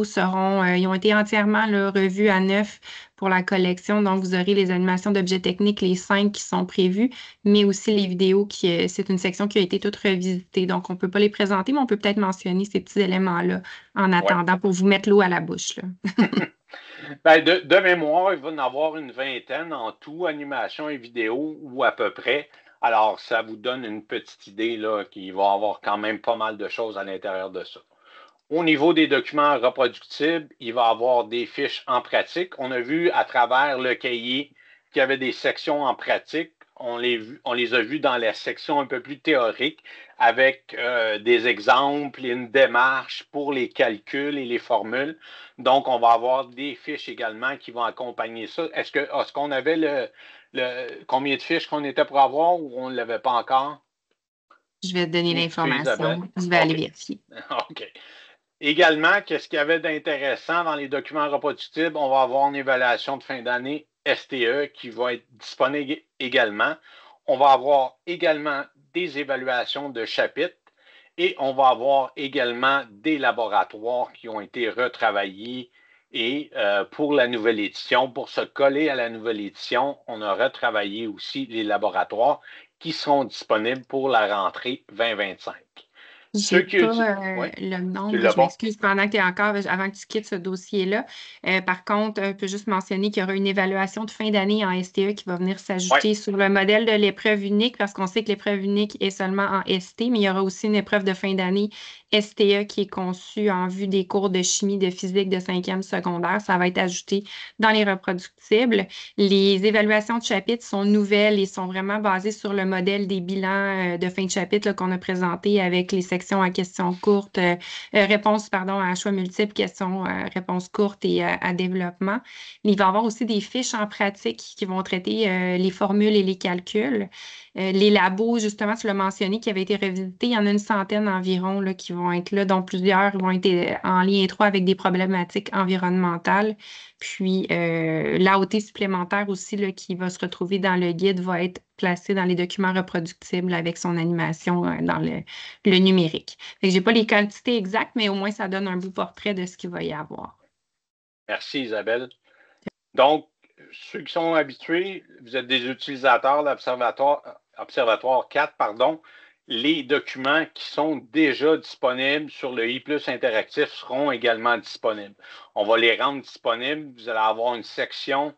seront, ils ont été entièrement là, revues à neuf pour la collection. Donc, vous aurez les animations d'objets techniques, les 5 qui sont prévues, mais aussi les vidéos c'est une section qui a été toute revisitée. Donc, on ne peut pas les présenter, mais on peut peut-être mentionner ces petits éléments-là en oui. attendant pour vous mettre l'eau à la bouche, là. Ben, de mémoire, il va y en avoir une vingtaine en tout, animation et vidéo, ou à peu près. Alors, ça vous donne une petite idée là, qu'il va y avoir quand même pas mal de choses à l'intérieur de ça. Au niveau des documents reproductibles, il va y avoir des fiches en pratique. On a vu à travers le cahier qu'il y avait des sections en pratique. On les a vues dans la section un peu plus théorique avec des exemples et une démarche pour les calculs et les formules. Donc, on va avoir des fiches également qui vont accompagner ça. Est-ce qu'on avait combien de fiches qu'on était pour avoir ou on ne l'avait pas encore? Je vais te donner Tu Isabelle? l'information. Je vais aller OK. vérifier. OK. Également, qu'est-ce qu'il y avait d'intéressant dans les documents reproductibles? On va avoir une évaluation de fin d'année STE qui va être disponible également. On va avoir également des évaluations de chapitres et on va avoir également des laboratoires qui ont été retravaillés. Et pour la nouvelle édition, pour se coller à la nouvelle édition, on a retravaillé aussi les laboratoires qui seront disponibles pour la rentrée 2025. J'ai Ceux qui pas utilisent. Oui, le tu nombre, l'as je pas. m'excuse pendant que tu es encore, avant que tu quittes ce dossier-là. Par contre, je peux juste mentionner qu'il y aura une évaluation de fin d'année en STE qui va venir Oui, s'ajouter sur le modèle de l'épreuve unique parce qu'on sait que l'épreuve unique est seulement en ST, mais il y aura aussi une épreuve de fin d'année STE qui est conçue en vue des cours de chimie, de physique de cinquième secondaire. Ça va être ajouté dans les reproductibles. Les évaluations de chapitre sont nouvelles et sont vraiment basées sur le modèle des bilans de fin de chapitre là, qu'on a présenté avec les sections à questions courtes, réponses, pardon, à choix multiples, questions, réponses courtes et à développement. Mais il va y avoir aussi des fiches en pratique qui vont traiter les formules et les calculs. Les labos, justement, tu l'as mentionné, qui avaient été revisités, il y en a une centaine environ là, qui vont être là, dont plusieurs vont être en lien étroit avec des problématiques environnementales. Puis l'AOT supplémentaire aussi là, qui va se retrouver dans le guide va être placé dans les documents reproductibles avec son animation dans le numérique. Je n'ai pas les quantités exactes, mais au moins ça donne un beau portrait de ce qu'il va y avoir. merci Isabelle. Donc, ceux qui sont habitués, vous êtes des utilisateurs Observatoire 4, pardon. Les documents qui sont déjà disponibles sur le i+ interactif seront également disponibles. On va les rendre disponibles. Vous allez avoir une section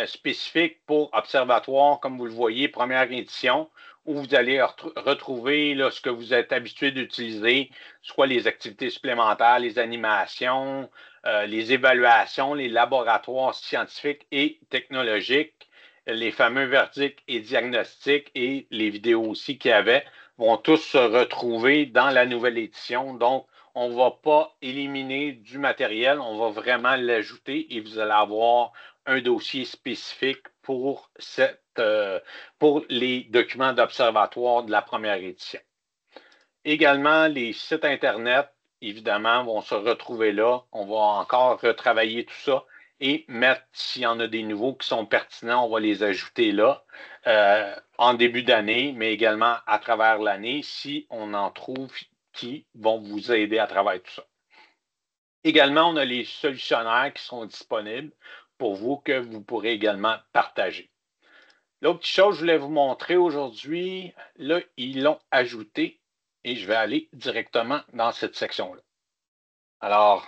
spécifique pour Observatoire, comme vous le voyez, première édition, où vous allez retrouver là, ce que vous êtes habitué d'utiliser, soit les activités supplémentaires, les animations, les évaluations, les laboratoires scientifiques et technologiques, les fameux verdicts et diagnostics et les vidéos aussi qu'il y avait vont tous se retrouver dans la nouvelle édition. Donc, on ne va pas éliminer du matériel, on va vraiment l'ajouter et vous allez avoir un dossier spécifique pour les documents d'observatoire de la première édition. Également, les sites Internet, évidemment, vont se retrouver là. On va encore retravailler tout ça et mettre, s'il y en a des nouveaux qui sont pertinents, on va les ajouter là en début d'année, mais également à travers l'année, si on en trouve qui vont vous aider à travers tout ça. Également, on a les solutionnaires qui sont disponibles pour vous que vous pourrez également partager. L'autre chose que je voulais vous montrer aujourd'hui, là, ils l'ont ajouté et je vais aller directement dans cette section-là. Alors,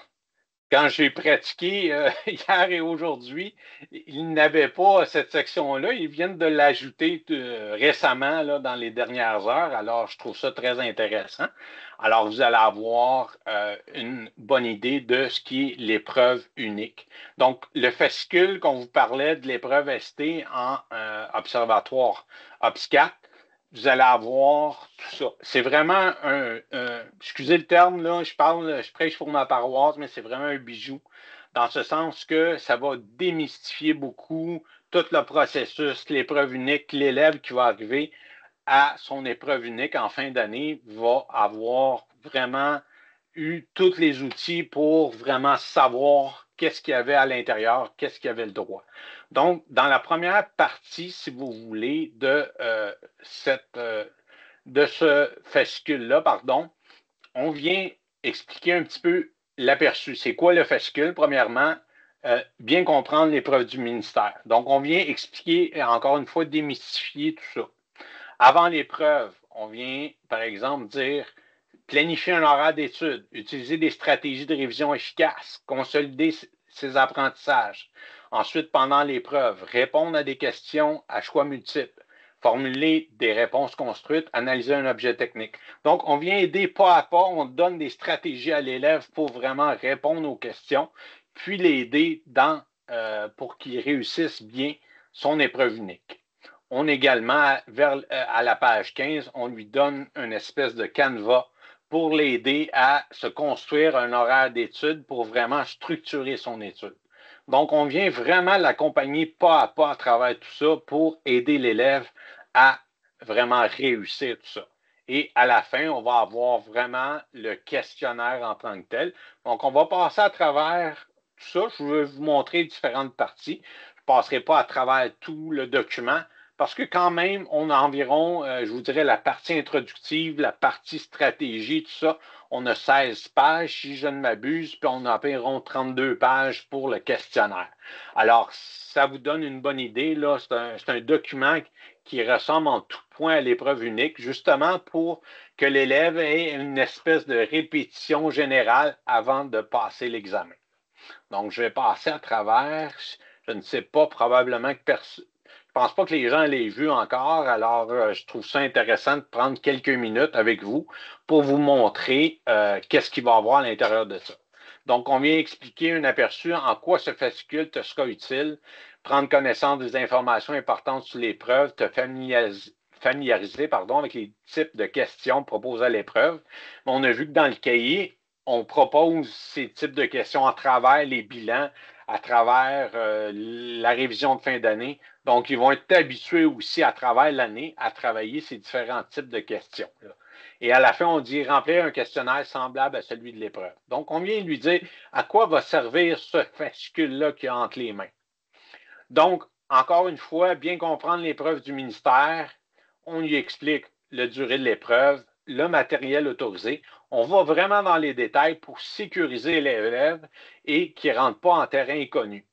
quand j'ai pratiqué hier et aujourd'hui, ils n'avaient pas cette section-là. Ils viennent de l'ajouter récemment là, dans les dernières heures. Alors, je trouve ça très intéressant. Alors, vous allez avoir une bonne idée de ce qui est l'épreuve unique. Donc, le fascicule qu'on vous parlait de l'épreuve ST en observatoire OBS4, vous allez avoir tout ça. C'est vraiment excusez le terme, là, je prêche pour ma paroisse, mais c'est vraiment un bijou, dans ce sens que ça va démystifier beaucoup tout le processus, l'épreuve unique, l'élève qui va arriver à son épreuve unique en fin d'année va avoir vraiment eu tous les outils pour vraiment savoir qu'est-ce qu'il y avait à l'intérieur, qu'est-ce qu'il y avait le droit. Donc, dans la première partie, si vous voulez, de ce fascicule-là, pardon, on vient expliquer un petit peu l'aperçu. C'est quoi le fascicule, premièrement? Bien comprendre l'épreuve du ministère. Donc, on vient expliquer, encore une fois, démystifier tout ça. Avant l'épreuve, on vient, par exemple, dire planifier un horaire d'études, utiliser des stratégies de révision efficaces, consolider ses apprentissages. Ensuite, pendant l'épreuve, répondre à des questions à choix multiples, formuler des réponses construites, analyser un objet technique. Donc, on vient aider pas à pas, on donne des stratégies à l'élève pour vraiment répondre aux questions, puis l'aider pour qu'il réussisse bien son épreuve unique. On également, à la page 15, on lui donne une espèce de canevas pour l'aider à se construire un horaire d'études pour vraiment structurer son étude. Donc, on vient vraiment l'accompagner pas à pas à travers tout ça pour aider l'élève à vraiment réussir tout ça. Et à la fin, on va avoir vraiment le questionnaire en tant que tel. Donc, on va passer à travers tout ça. Je vais vous montrer différentes parties. Je ne passerai pas à travers tout le document, parce que quand même, on a environ, je vous dirais, la partie introductive, la partie stratégie, tout ça, on a 16 pages, si je ne m'abuse, puis on a environ 32 pages pour le questionnaire. Alors, ça vous donne une bonne idée, là, c'est un document qui ressemble en tout point à l'épreuve unique, justement pour que l'élève ait une espèce de répétition générale avant de passer l'examen. Donc, je vais passer à travers, je ne sais pas, probablement que personne. Je ne pense pas que les gens l'aient vu encore, alors je trouve ça intéressant de prendre quelques minutes avec vous pour vous montrer qu'est-ce qu'il va y avoir à l'intérieur de ça. Donc, on vient expliquer un aperçu en quoi ce fascicule te sera utile, prendre connaissance des informations importantes sur l'épreuve, te familiariser avec les types de questions proposées à l'épreuve. On a vu que dans le cahier, on propose ces types de questions à travers les bilans, à travers la révision de fin d'année. Donc, ils vont être habitués aussi à travers l'année à travailler ces différents types de questions. Et à la fin, on dit remplir un questionnaire semblable à celui de l'épreuve. Donc, on vient lui dire à quoi va servir ce fascicule-là qu'il a entre les mains. Donc, encore une fois, bien comprendre l'épreuve du ministère, on lui explique la durée de l'épreuve, le matériel autorisé. On va vraiment dans les détails pour sécuriser l'élève et qu'il ne rentre pas en terrain inconnu.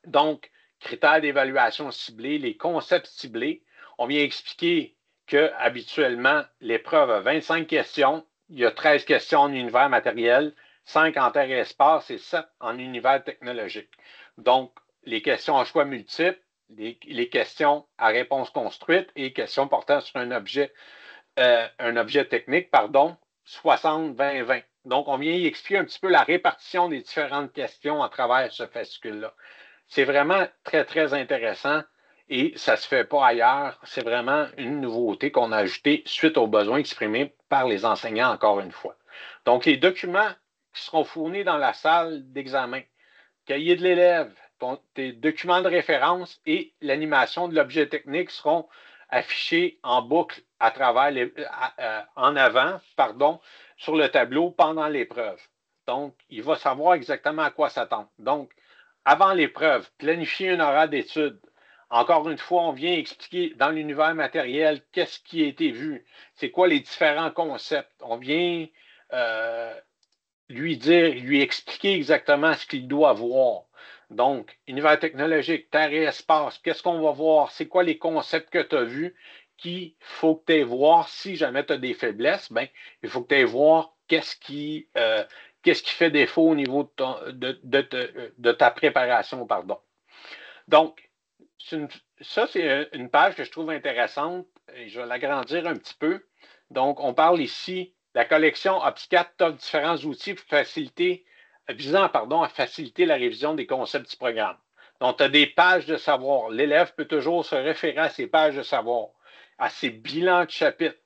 Donc, critères d'évaluation ciblés, les concepts ciblés. On vient expliquer que habituellement, l'épreuve a 25 questions. Il y a 13 questions en univers matériel, 5 en terre et espace et 7 en univers technologique. Donc, les questions à choix multiples, les questions à réponse construite et questions portant sur un objet technique, 60-20-20. Donc, on vient y expliquer un petit peu la répartition des différentes questions à travers ce fascicule-là. C'est vraiment très, très intéressant et ça ne se fait pas ailleurs. C'est vraiment une nouveauté qu'on a ajoutée suite aux besoins exprimés par les enseignants, encore une fois. Donc, les documents qui seront fournis dans la salle d'examen, cahier de l'élève, tes documents de référence et l'animation de l'objet technique seront affichés en boucle à travers en avant, sur le tableau pendant l'épreuve. Donc, il va savoir exactement à quoi s'attendre. Donc, avant l'épreuve, planifier un horaire d'études. Encore une fois, on vient expliquer dans l'univers matériel qu'est-ce qui a été vu, c'est quoi les différents concepts. On vient lui expliquer exactement ce qu'il doit voir. Donc, univers technologique, terre et espace, qu'est-ce qu'on va voir? C'est quoi les concepts que tu as vus qu'il faut que tu ailles voir si jamais tu as des faiblesses? Bien, il faut que tu ailles voir qu'est-ce qui fait défaut au niveau de ta préparation, pardon. Donc, ça, c'est une page que je trouve intéressante et je vais l'agrandir un petit peu. Donc, on parle ici, la collection OPS4 offre différents outils visant à faciliter la révision des concepts du programme. Donc, tu as des pages de savoir. L'élève peut toujours se référer à ces pages de savoir, à ses bilans de chapitres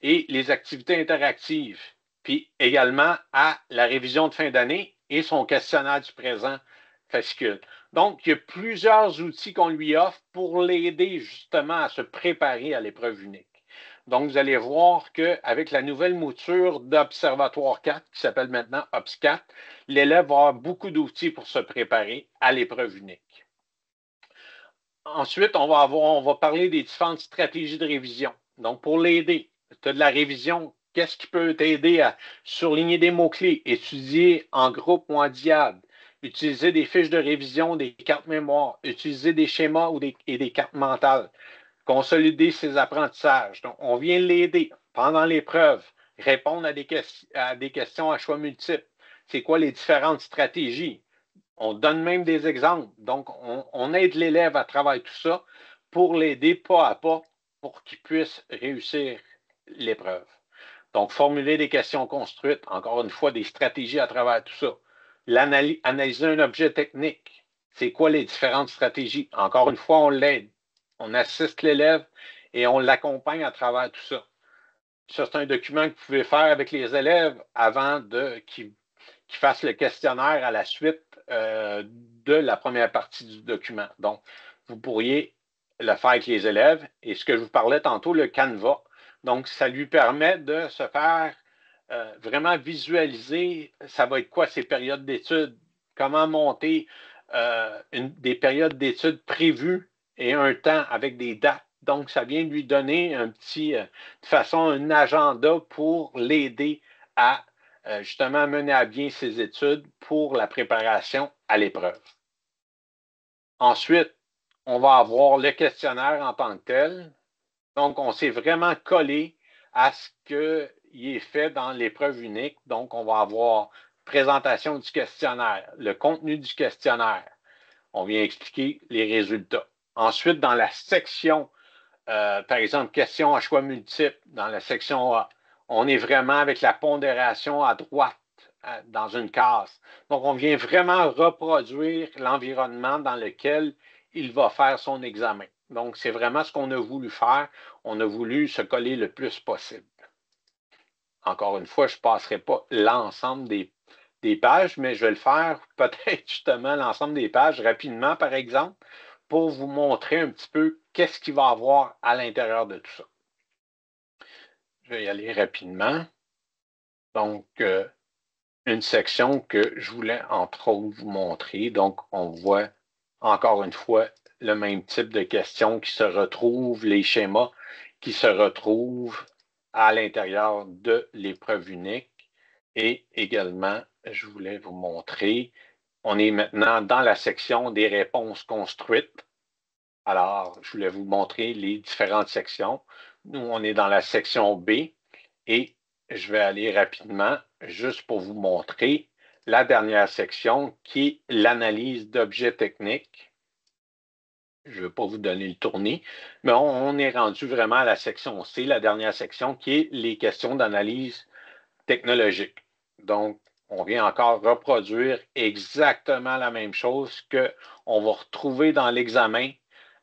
et les activités interactives, puis également à la révision de fin d'année et son questionnaire du présent fascicule. Donc, il y a plusieurs outils qu'on lui offre pour l'aider justement à se préparer à l'épreuve unique. Donc, vous allez voir qu'avec la nouvelle mouture d'Observatoire 4, qui s'appelle maintenant OPS 4, l'élève va avoir beaucoup d'outils pour se préparer à l'épreuve unique. Ensuite, on va parler des différentes stratégies de révision. Donc, pour l'aider, tu as de la révision. Qu'est-ce qui peut t'aider à surligner des mots-clés, étudier en groupe ou en diade, utiliser des fiches de révision, des cartes mémoire, utiliser des schémas et des cartes mentales, consolider ses apprentissages. Donc, on vient l'aider pendant l'épreuve, répondre à des questions à choix multiples. C'est quoi les différentes stratégies? On donne même des exemples. Donc, on aide l'élève à travers tout ça pour l'aider pas à pas pour qu'il puisse réussir l'épreuve. Donc, formuler des questions construites, encore une fois, des stratégies à travers tout ça. Analyser un objet technique. C'est quoi les différentes stratégies? Encore une fois, on l'aide. On assiste l'élève et on l'accompagne à travers tout ça. Ça, c'est un document que vous pouvez faire avec les élèves avant qu'ils fassent le questionnaire à la suite de la première partie du document. Donc, vous pourriez le faire avec les élèves. Et ce que je vous parlais tantôt, le Canva. Donc, ça lui permet de se faire vraiment visualiser, ça va être quoi ces périodes d'études, comment monter des périodes d'études prévues et un temps avec des dates. Donc, ça vient lui donner de façon, un agenda pour l'aider à justement mener à bien ses études pour la préparation à l'épreuve. Ensuite, on va avoir le questionnaire en tant que tel. Donc, on s'est vraiment collé à ce qu'il est fait dans l'épreuve unique. Donc, on va avoir présentation du questionnaire, le contenu du questionnaire. On vient expliquer les résultats. Ensuite, dans la section, par exemple, questions à choix multiples, dans la section A, on est vraiment avec la pondération à droite dans une case. Donc, on vient vraiment reproduire l'environnement dans lequel il va faire son examen. Donc, c'est vraiment ce qu'on a voulu faire. On a voulu se coller le plus possible. Encore une fois, je ne passerai pas l'ensemble des pages, mais je vais le faire peut-être justement l'ensemble des pages rapidement, par exemple, pour vous montrer un petit peu qu'est-ce qu'il va y avoir à l'intérieur de tout ça. Je vais y aller rapidement. Donc, une section que je voulais entre autres vous montrer. Donc, on voit encore une fois le même type de questions qui se retrouvent, les schémas qui se retrouvent à l'intérieur de l'épreuve unique. Et également, je voulais vous montrer, on est maintenant dans la section des réponses construites. Alors, je voulais vous montrer les différentes sections. Nous, on est dans la section B et je vais aller rapidement juste pour vous montrer la dernière section qui est l'analyse d'objets techniques. Je ne vais pas vous donner le tournis, mais on est rendu vraiment à la section C, la dernière section qui est les questions d'analyse technologique. Donc, on vient encore reproduire exactement la même chose qu'on va retrouver dans l'examen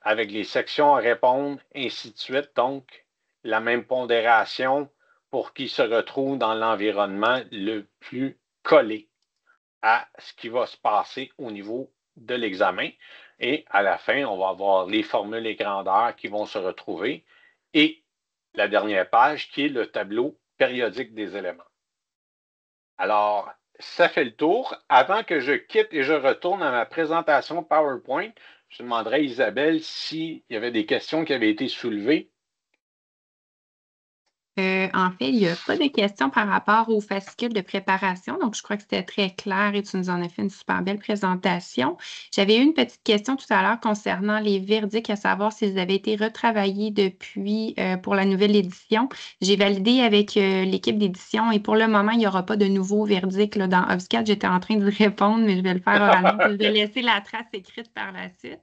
avec les sections à répondre, ainsi de suite. Donc, la même pondération pour qu'il se retrouve dans l'environnement le plus collé à ce qui va se passer au niveau de l'examen. Et à la fin, on va avoir les formules et grandeurs qui vont se retrouver et la dernière page qui est le tableau périodique des éléments. Alors, ça fait le tour. Avant que je quitte et je retourne à ma présentation PowerPoint, je demanderai à Isabelle s'il y avait des questions qui avaient été soulevées. En fait, il n'y a pas de questions par rapport aux fascicules de préparation. Donc, je crois que c'était très clair et tu nous en as fait une super belle présentation. J'avais eu une petite question tout à l'heure concernant les verdicts, à savoir s'ils avaient été retravaillés depuis pour la nouvelle édition. J'ai validé avec l'équipe d'édition et pour le moment, il n'y aura pas de nouveaux verdicts là, dans OBS4. J'étais en train de répondre, mais je vais le faire oralement. Je vais laisser la trace écrite par la suite.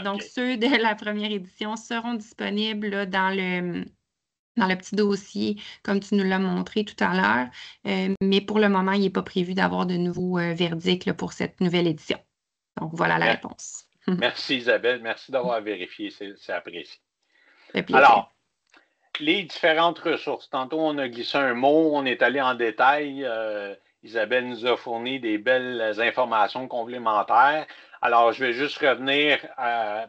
Donc, ceux de la première édition seront disponibles là, dans le petit dossier, comme tu nous l'as montré tout à l'heure. Mais pour le moment, il n'est pas prévu d'avoir de nouveaux verdicts là, pour cette nouvelle édition. Donc, voilà la réponse. Merci Isabelle, merci d'avoir vérifié, c'est apprécié. Alors, les différentes ressources. Tantôt, on a glissé un mot, on est allé en détail. Isabelle nous a fourni des belles informations complémentaires. Alors, je vais juste revenir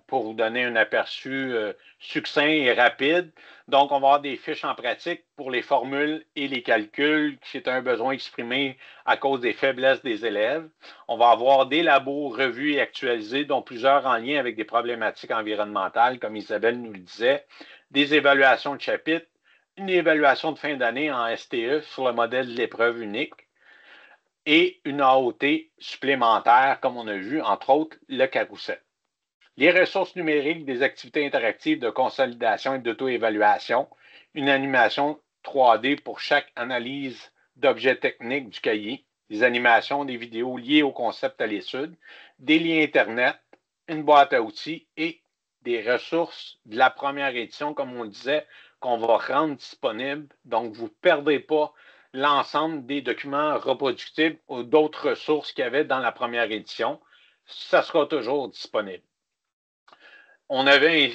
pour vous donner un aperçu succinct et rapide. Donc, on va avoir des fiches en pratique pour les formules et les calculs, qui est un besoin exprimé à cause des faiblesses des élèves. On va avoir des labos revus et actualisés, dont plusieurs en lien avec des problématiques environnementales, comme Isabelle nous le disait, des évaluations de chapitres, une évaluation de fin d'année en STE sur le modèle de l'épreuve unique, et une AOT supplémentaire, comme on a vu, entre autres, le carrousel. Les ressources numériques des activités interactives de consolidation et d'auto-évaluation, une animation 3D pour chaque analyse d'objets techniques du cahier, des animations, des vidéos liées au concept à l'étude, des liens Internet, une boîte à outils et des ressources de la première édition, comme on le disait, qu'on va rendre disponibles. Donc, vous ne perdez pas l'ensemble des documents reproductibles ou d'autres ressources qu'il y avait dans la première édition. Ça sera toujours disponible. On avait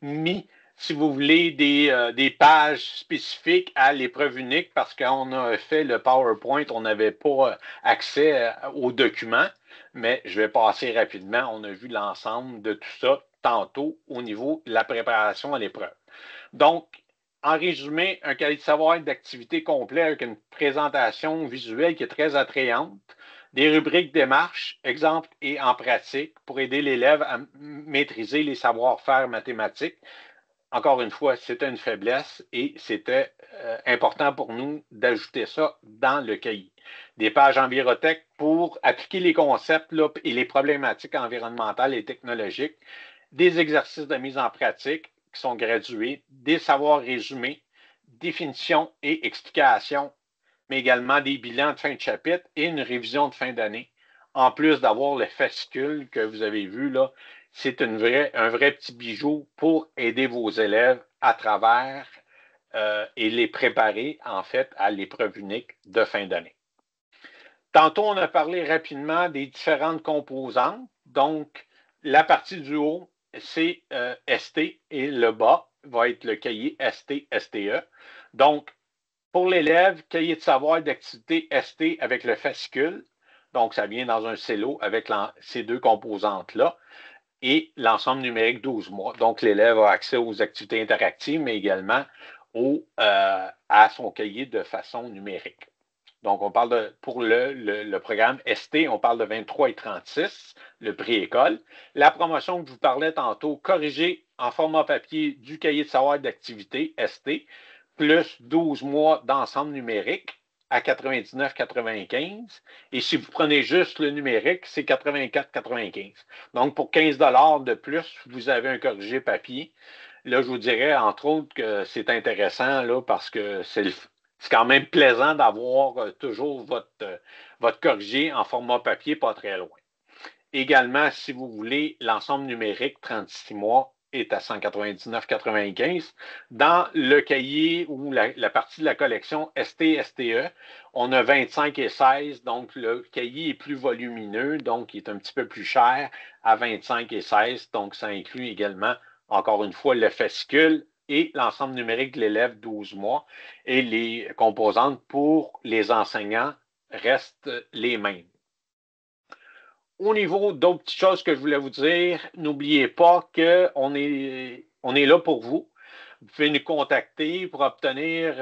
mis, si vous voulez, des pages spécifiques à l'épreuve unique parce qu'on a fait le PowerPoint, on n'avait pas accès aux documents, mais je vais passer rapidement. On a vu l'ensemble de tout ça tantôt au niveau de la préparation à l'épreuve. Donc, en résumé, un cahier de savoir et d'activité complet avec une présentation visuelle qui est très attrayante, des rubriques démarches, exemples et en pratique pour aider l'élève à maîtriser les savoir-faire mathématiques. Encore une fois, c'était une faiblesse et c'était important pour nous d'ajouter ça dans le cahier. Des pages envirotech pour appliquer les concepts là, et les problématiques environnementales et technologiques, des exercices de mise en pratique, qui sont gradués, des savoirs résumés, définition et explication, mais également des bilans de fin de chapitre et une révision de fin d'année. En plus d'avoir le fascicule que vous avez vu, là, c'est un vrai petit bijou pour aider vos élèves à travers et les préparer, en fait, à l'épreuve unique de fin d'année. Tantôt, on a parlé rapidement des différentes composantes. Donc, la partie du haut, c'est ST et le bas va être le cahier ST-STE. Donc, pour l'élève, cahier de savoir d'activité ST avec le fascicule. Donc, ça vient dans un cello avec ces deux composantes-là et l'ensemble numérique 12 mois. Donc, l'élève a accès aux activités interactives, mais également à son cahier de façon numérique. Donc, on parle pour le programme ST, on parle de 23 et 36, le pré-école. La promotion que je vous parlais tantôt, corrigée en format papier du cahier de savoir d'activité ST, plus 12 mois d'ensemble numérique à 99,95. Et si vous prenez juste le numérique, c'est 84,95. Donc, pour 15 $ de plus, vous avez un corrigé papier. Là, je vous dirais, entre autres, que c'est intéressant là, parce que c'est quand même plaisant d'avoir toujours votre corrigé en format papier pas très loin. Également, si vous voulez, l'ensemble numérique 36 mois est à 199,95. Dans le cahier ou la partie de la collection ST-STE, on a 25 et 16, donc le cahier est plus volumineux, donc il est un petit peu plus cher à 25 et 16, donc ça inclut également, encore une fois, le fascicule et l'ensemble numérique de l'élève 12 mois et les composantes pour les enseignants restent les mêmes. Au niveau d'autres petites choses que je voulais vous dire, n'oubliez pas qu'on est là pour vous. Vous pouvez nous contacter pour obtenir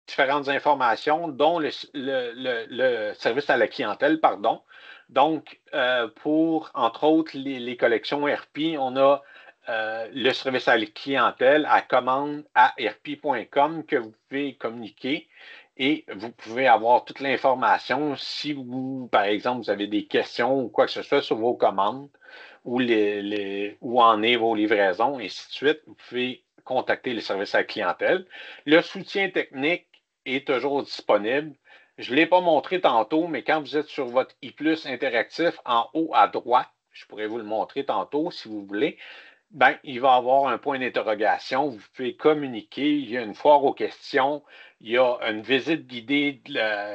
différentes informations, dont le service à la clientèle, pardon. Donc, pour, entre autres, les collections RP, on a le service à la clientèle à commande@rp.com que vous pouvez communiquer et vous pouvez avoir toute l'information si vous, par exemple, vous avez des questions ou quoi que ce soit sur vos commandes ou où en est vos livraisons, et ainsi de suite. Vous pouvez contacter le service à la clientèle. Le soutien technique est toujours disponible. Je ne l'ai pas montré tantôt, mais quand vous êtes sur votre i+ interactif, en haut à droite, je pourrais vous le montrer tantôt si vous voulez, ben, il va y avoir un point d'interrogation. Vous pouvez communiquer. Il y a une foire aux questions. Il y a une visite guidée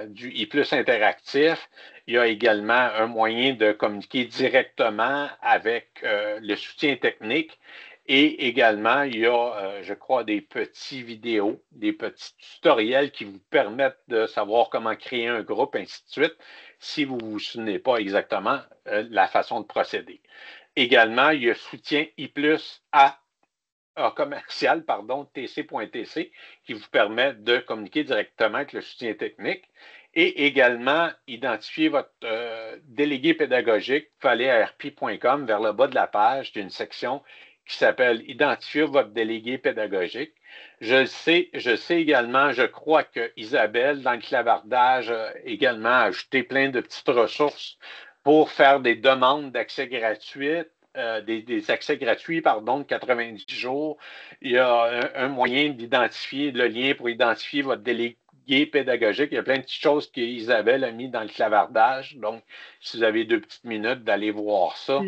du i+ interactif. Il y a également un moyen de communiquer directement avec le soutien technique. Et également, il y a, je crois, des petits vidéos, des petits tutoriels qui vous permettent de savoir comment créer un groupe, ainsi de suite, si vous ne vous souvenez pas exactement la façon de procéder. Également, il y a soutien i+ à commercial, tc.tc, qui vous permet de communiquer directement avec le soutien technique. Et également, identifier votre délégué pédagogique. Vous allez à rp.com vers le bas de la page d'une section qui s'appelle « Identifier votre délégué pédagogique ». Je sais également, je crois que Isabelle, dans le clavardage, a également ajouté plein de petites ressources pour faire des demandes d'accès gratuits, des accès gratuits, de 90 jours. Il y a un moyen d'identifier le lien pour identifier votre délégué pédagogique. Il y a plein de petites choses qu'Isabelle a mis dans le clavardage. Donc, si vous avez 2 petites minutes d'aller voir ça.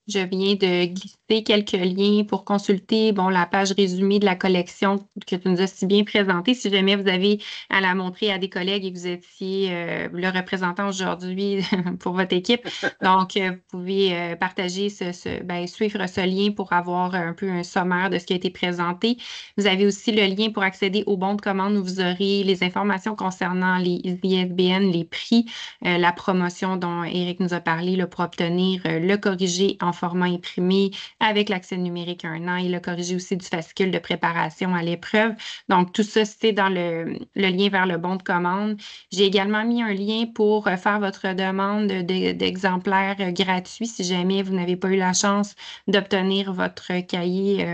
Je viens de glisser quelques liens pour consulter la page résumée de la collection que tu nous as si bien présentée. Si jamais vous avez à la montrer à des collègues et que vous étiez le représentant aujourd'hui pour votre équipe, donc vous pouvez partager suivre ce lien pour avoir un peu un sommaire de ce qui a été présenté. Vous avez aussi le lien pour accéder au bon de commande où vous aurez les informations concernant les ISBN, les prix, la promotion dont Éric nous a parlé là, pour obtenir le corrigé en format imprimé avec l'accès numérique 1 an et le corrigé aussi du fascicule de préparation à l'épreuve. Donc, tout ça, c'est dans le lien vers le bon de commande. J'ai également mis un lien pour faire votre demande d'exemplaires gratuits si jamais vous n'avez pas eu la chance d'obtenir votre cahier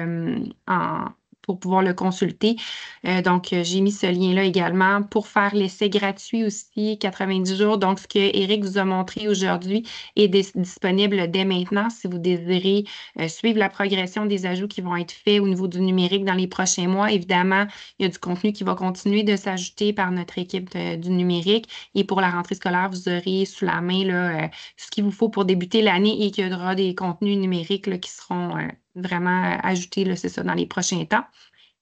pour pouvoir le consulter. Donc, j'ai mis ce lien-là également pour faire l'essai gratuit aussi, 90 jours. Donc, ce que Éric vous a montré aujourd'hui est disponible dès maintenant si vous désirez suivre la progression des ajouts qui vont être faits au niveau du numérique dans les prochains mois. Évidemment, il y a du contenu qui va continuer de s'ajouter par notre équipe du numérique. Et pour la rentrée scolaire, vous aurez sous la main là, ce qu'il vous faut pour débuter l'année et qu'il y aura des contenus numériques là, qui seront vraiment ajoutés, là, c'est ça, dans les prochains temps.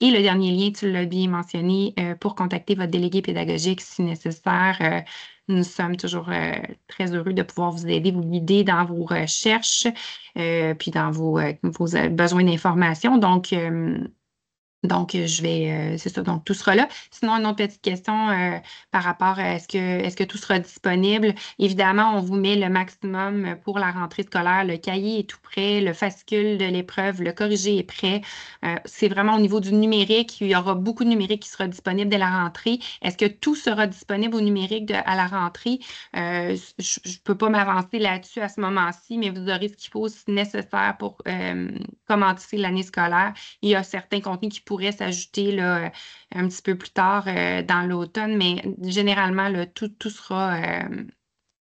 Et le dernier lien, tu l'as bien mentionné, pour contacter votre délégué pédagogique si nécessaire. Nous sommes toujours très heureux de pouvoir vous aider, vous guider dans vos recherches, puis dans vos besoins d'information. Donc, c'est ça, donc tout sera là. Sinon, une autre petite question par rapport à est-ce que tout sera disponible? Évidemment, on vous met le maximum pour la rentrée scolaire. Le cahier est tout prêt, le fascicule de l'épreuve, le corrigé est prêt. C'est vraiment au niveau du numérique. Il y aura beaucoup de numérique qui sera disponible dès la rentrée. Est-ce que tout sera disponible au numérique à la rentrée? Je ne peux pas m'avancer là-dessus à ce moment-ci, mais vous aurez ce qu'il faut si nécessaire pour commencer l'année scolaire. Il y a certains contenus qui pourraient s'ajouter là, un petit peu plus tard dans l'automne, mais généralement, là, tout sera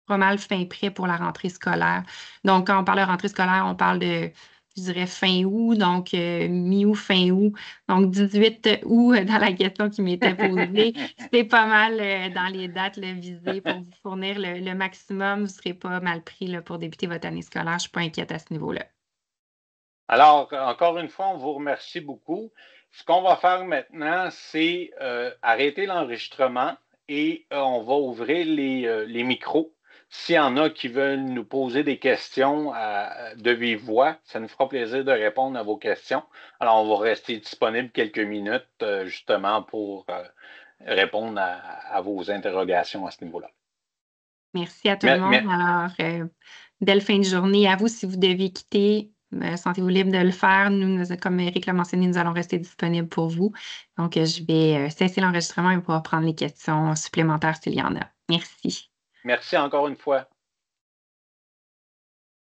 pas mal fin prêt pour la rentrée scolaire. Donc, quand on parle de rentrée scolaire, on parle de, je dirais, fin août, donc mi-août, fin août. Donc, 18 août dans la question qui m'était posée. C'est pas mal dans les dates là, visées pour vous fournir le maximum. Vous ne serez pas mal pris là, pour débuter votre année scolaire. Je ne suis pas inquiète à ce niveau-là. Alors, encore une fois, on vous remercie beaucoup. Ce qu'on va faire maintenant, c'est arrêter l'enregistrement et on va ouvrir les micros. S'il y en a qui veulent nous poser des questions de vive voix, ça nous fera plaisir de répondre à vos questions. Alors, on va rester disponible quelques minutes justement pour répondre à vos interrogations à ce niveau-là. Merci à tout le monde. Alors, belle fin de journée à vous. Si vous devez quitter, sentez-vous libre de le faire. Nous, comme Eric l'a mentionné, nous allons rester disponibles pour vous. Donc, je vais cesser l'enregistrement et pouvoir prendre les questions supplémentaires s'il y en a. Merci. Merci encore une fois.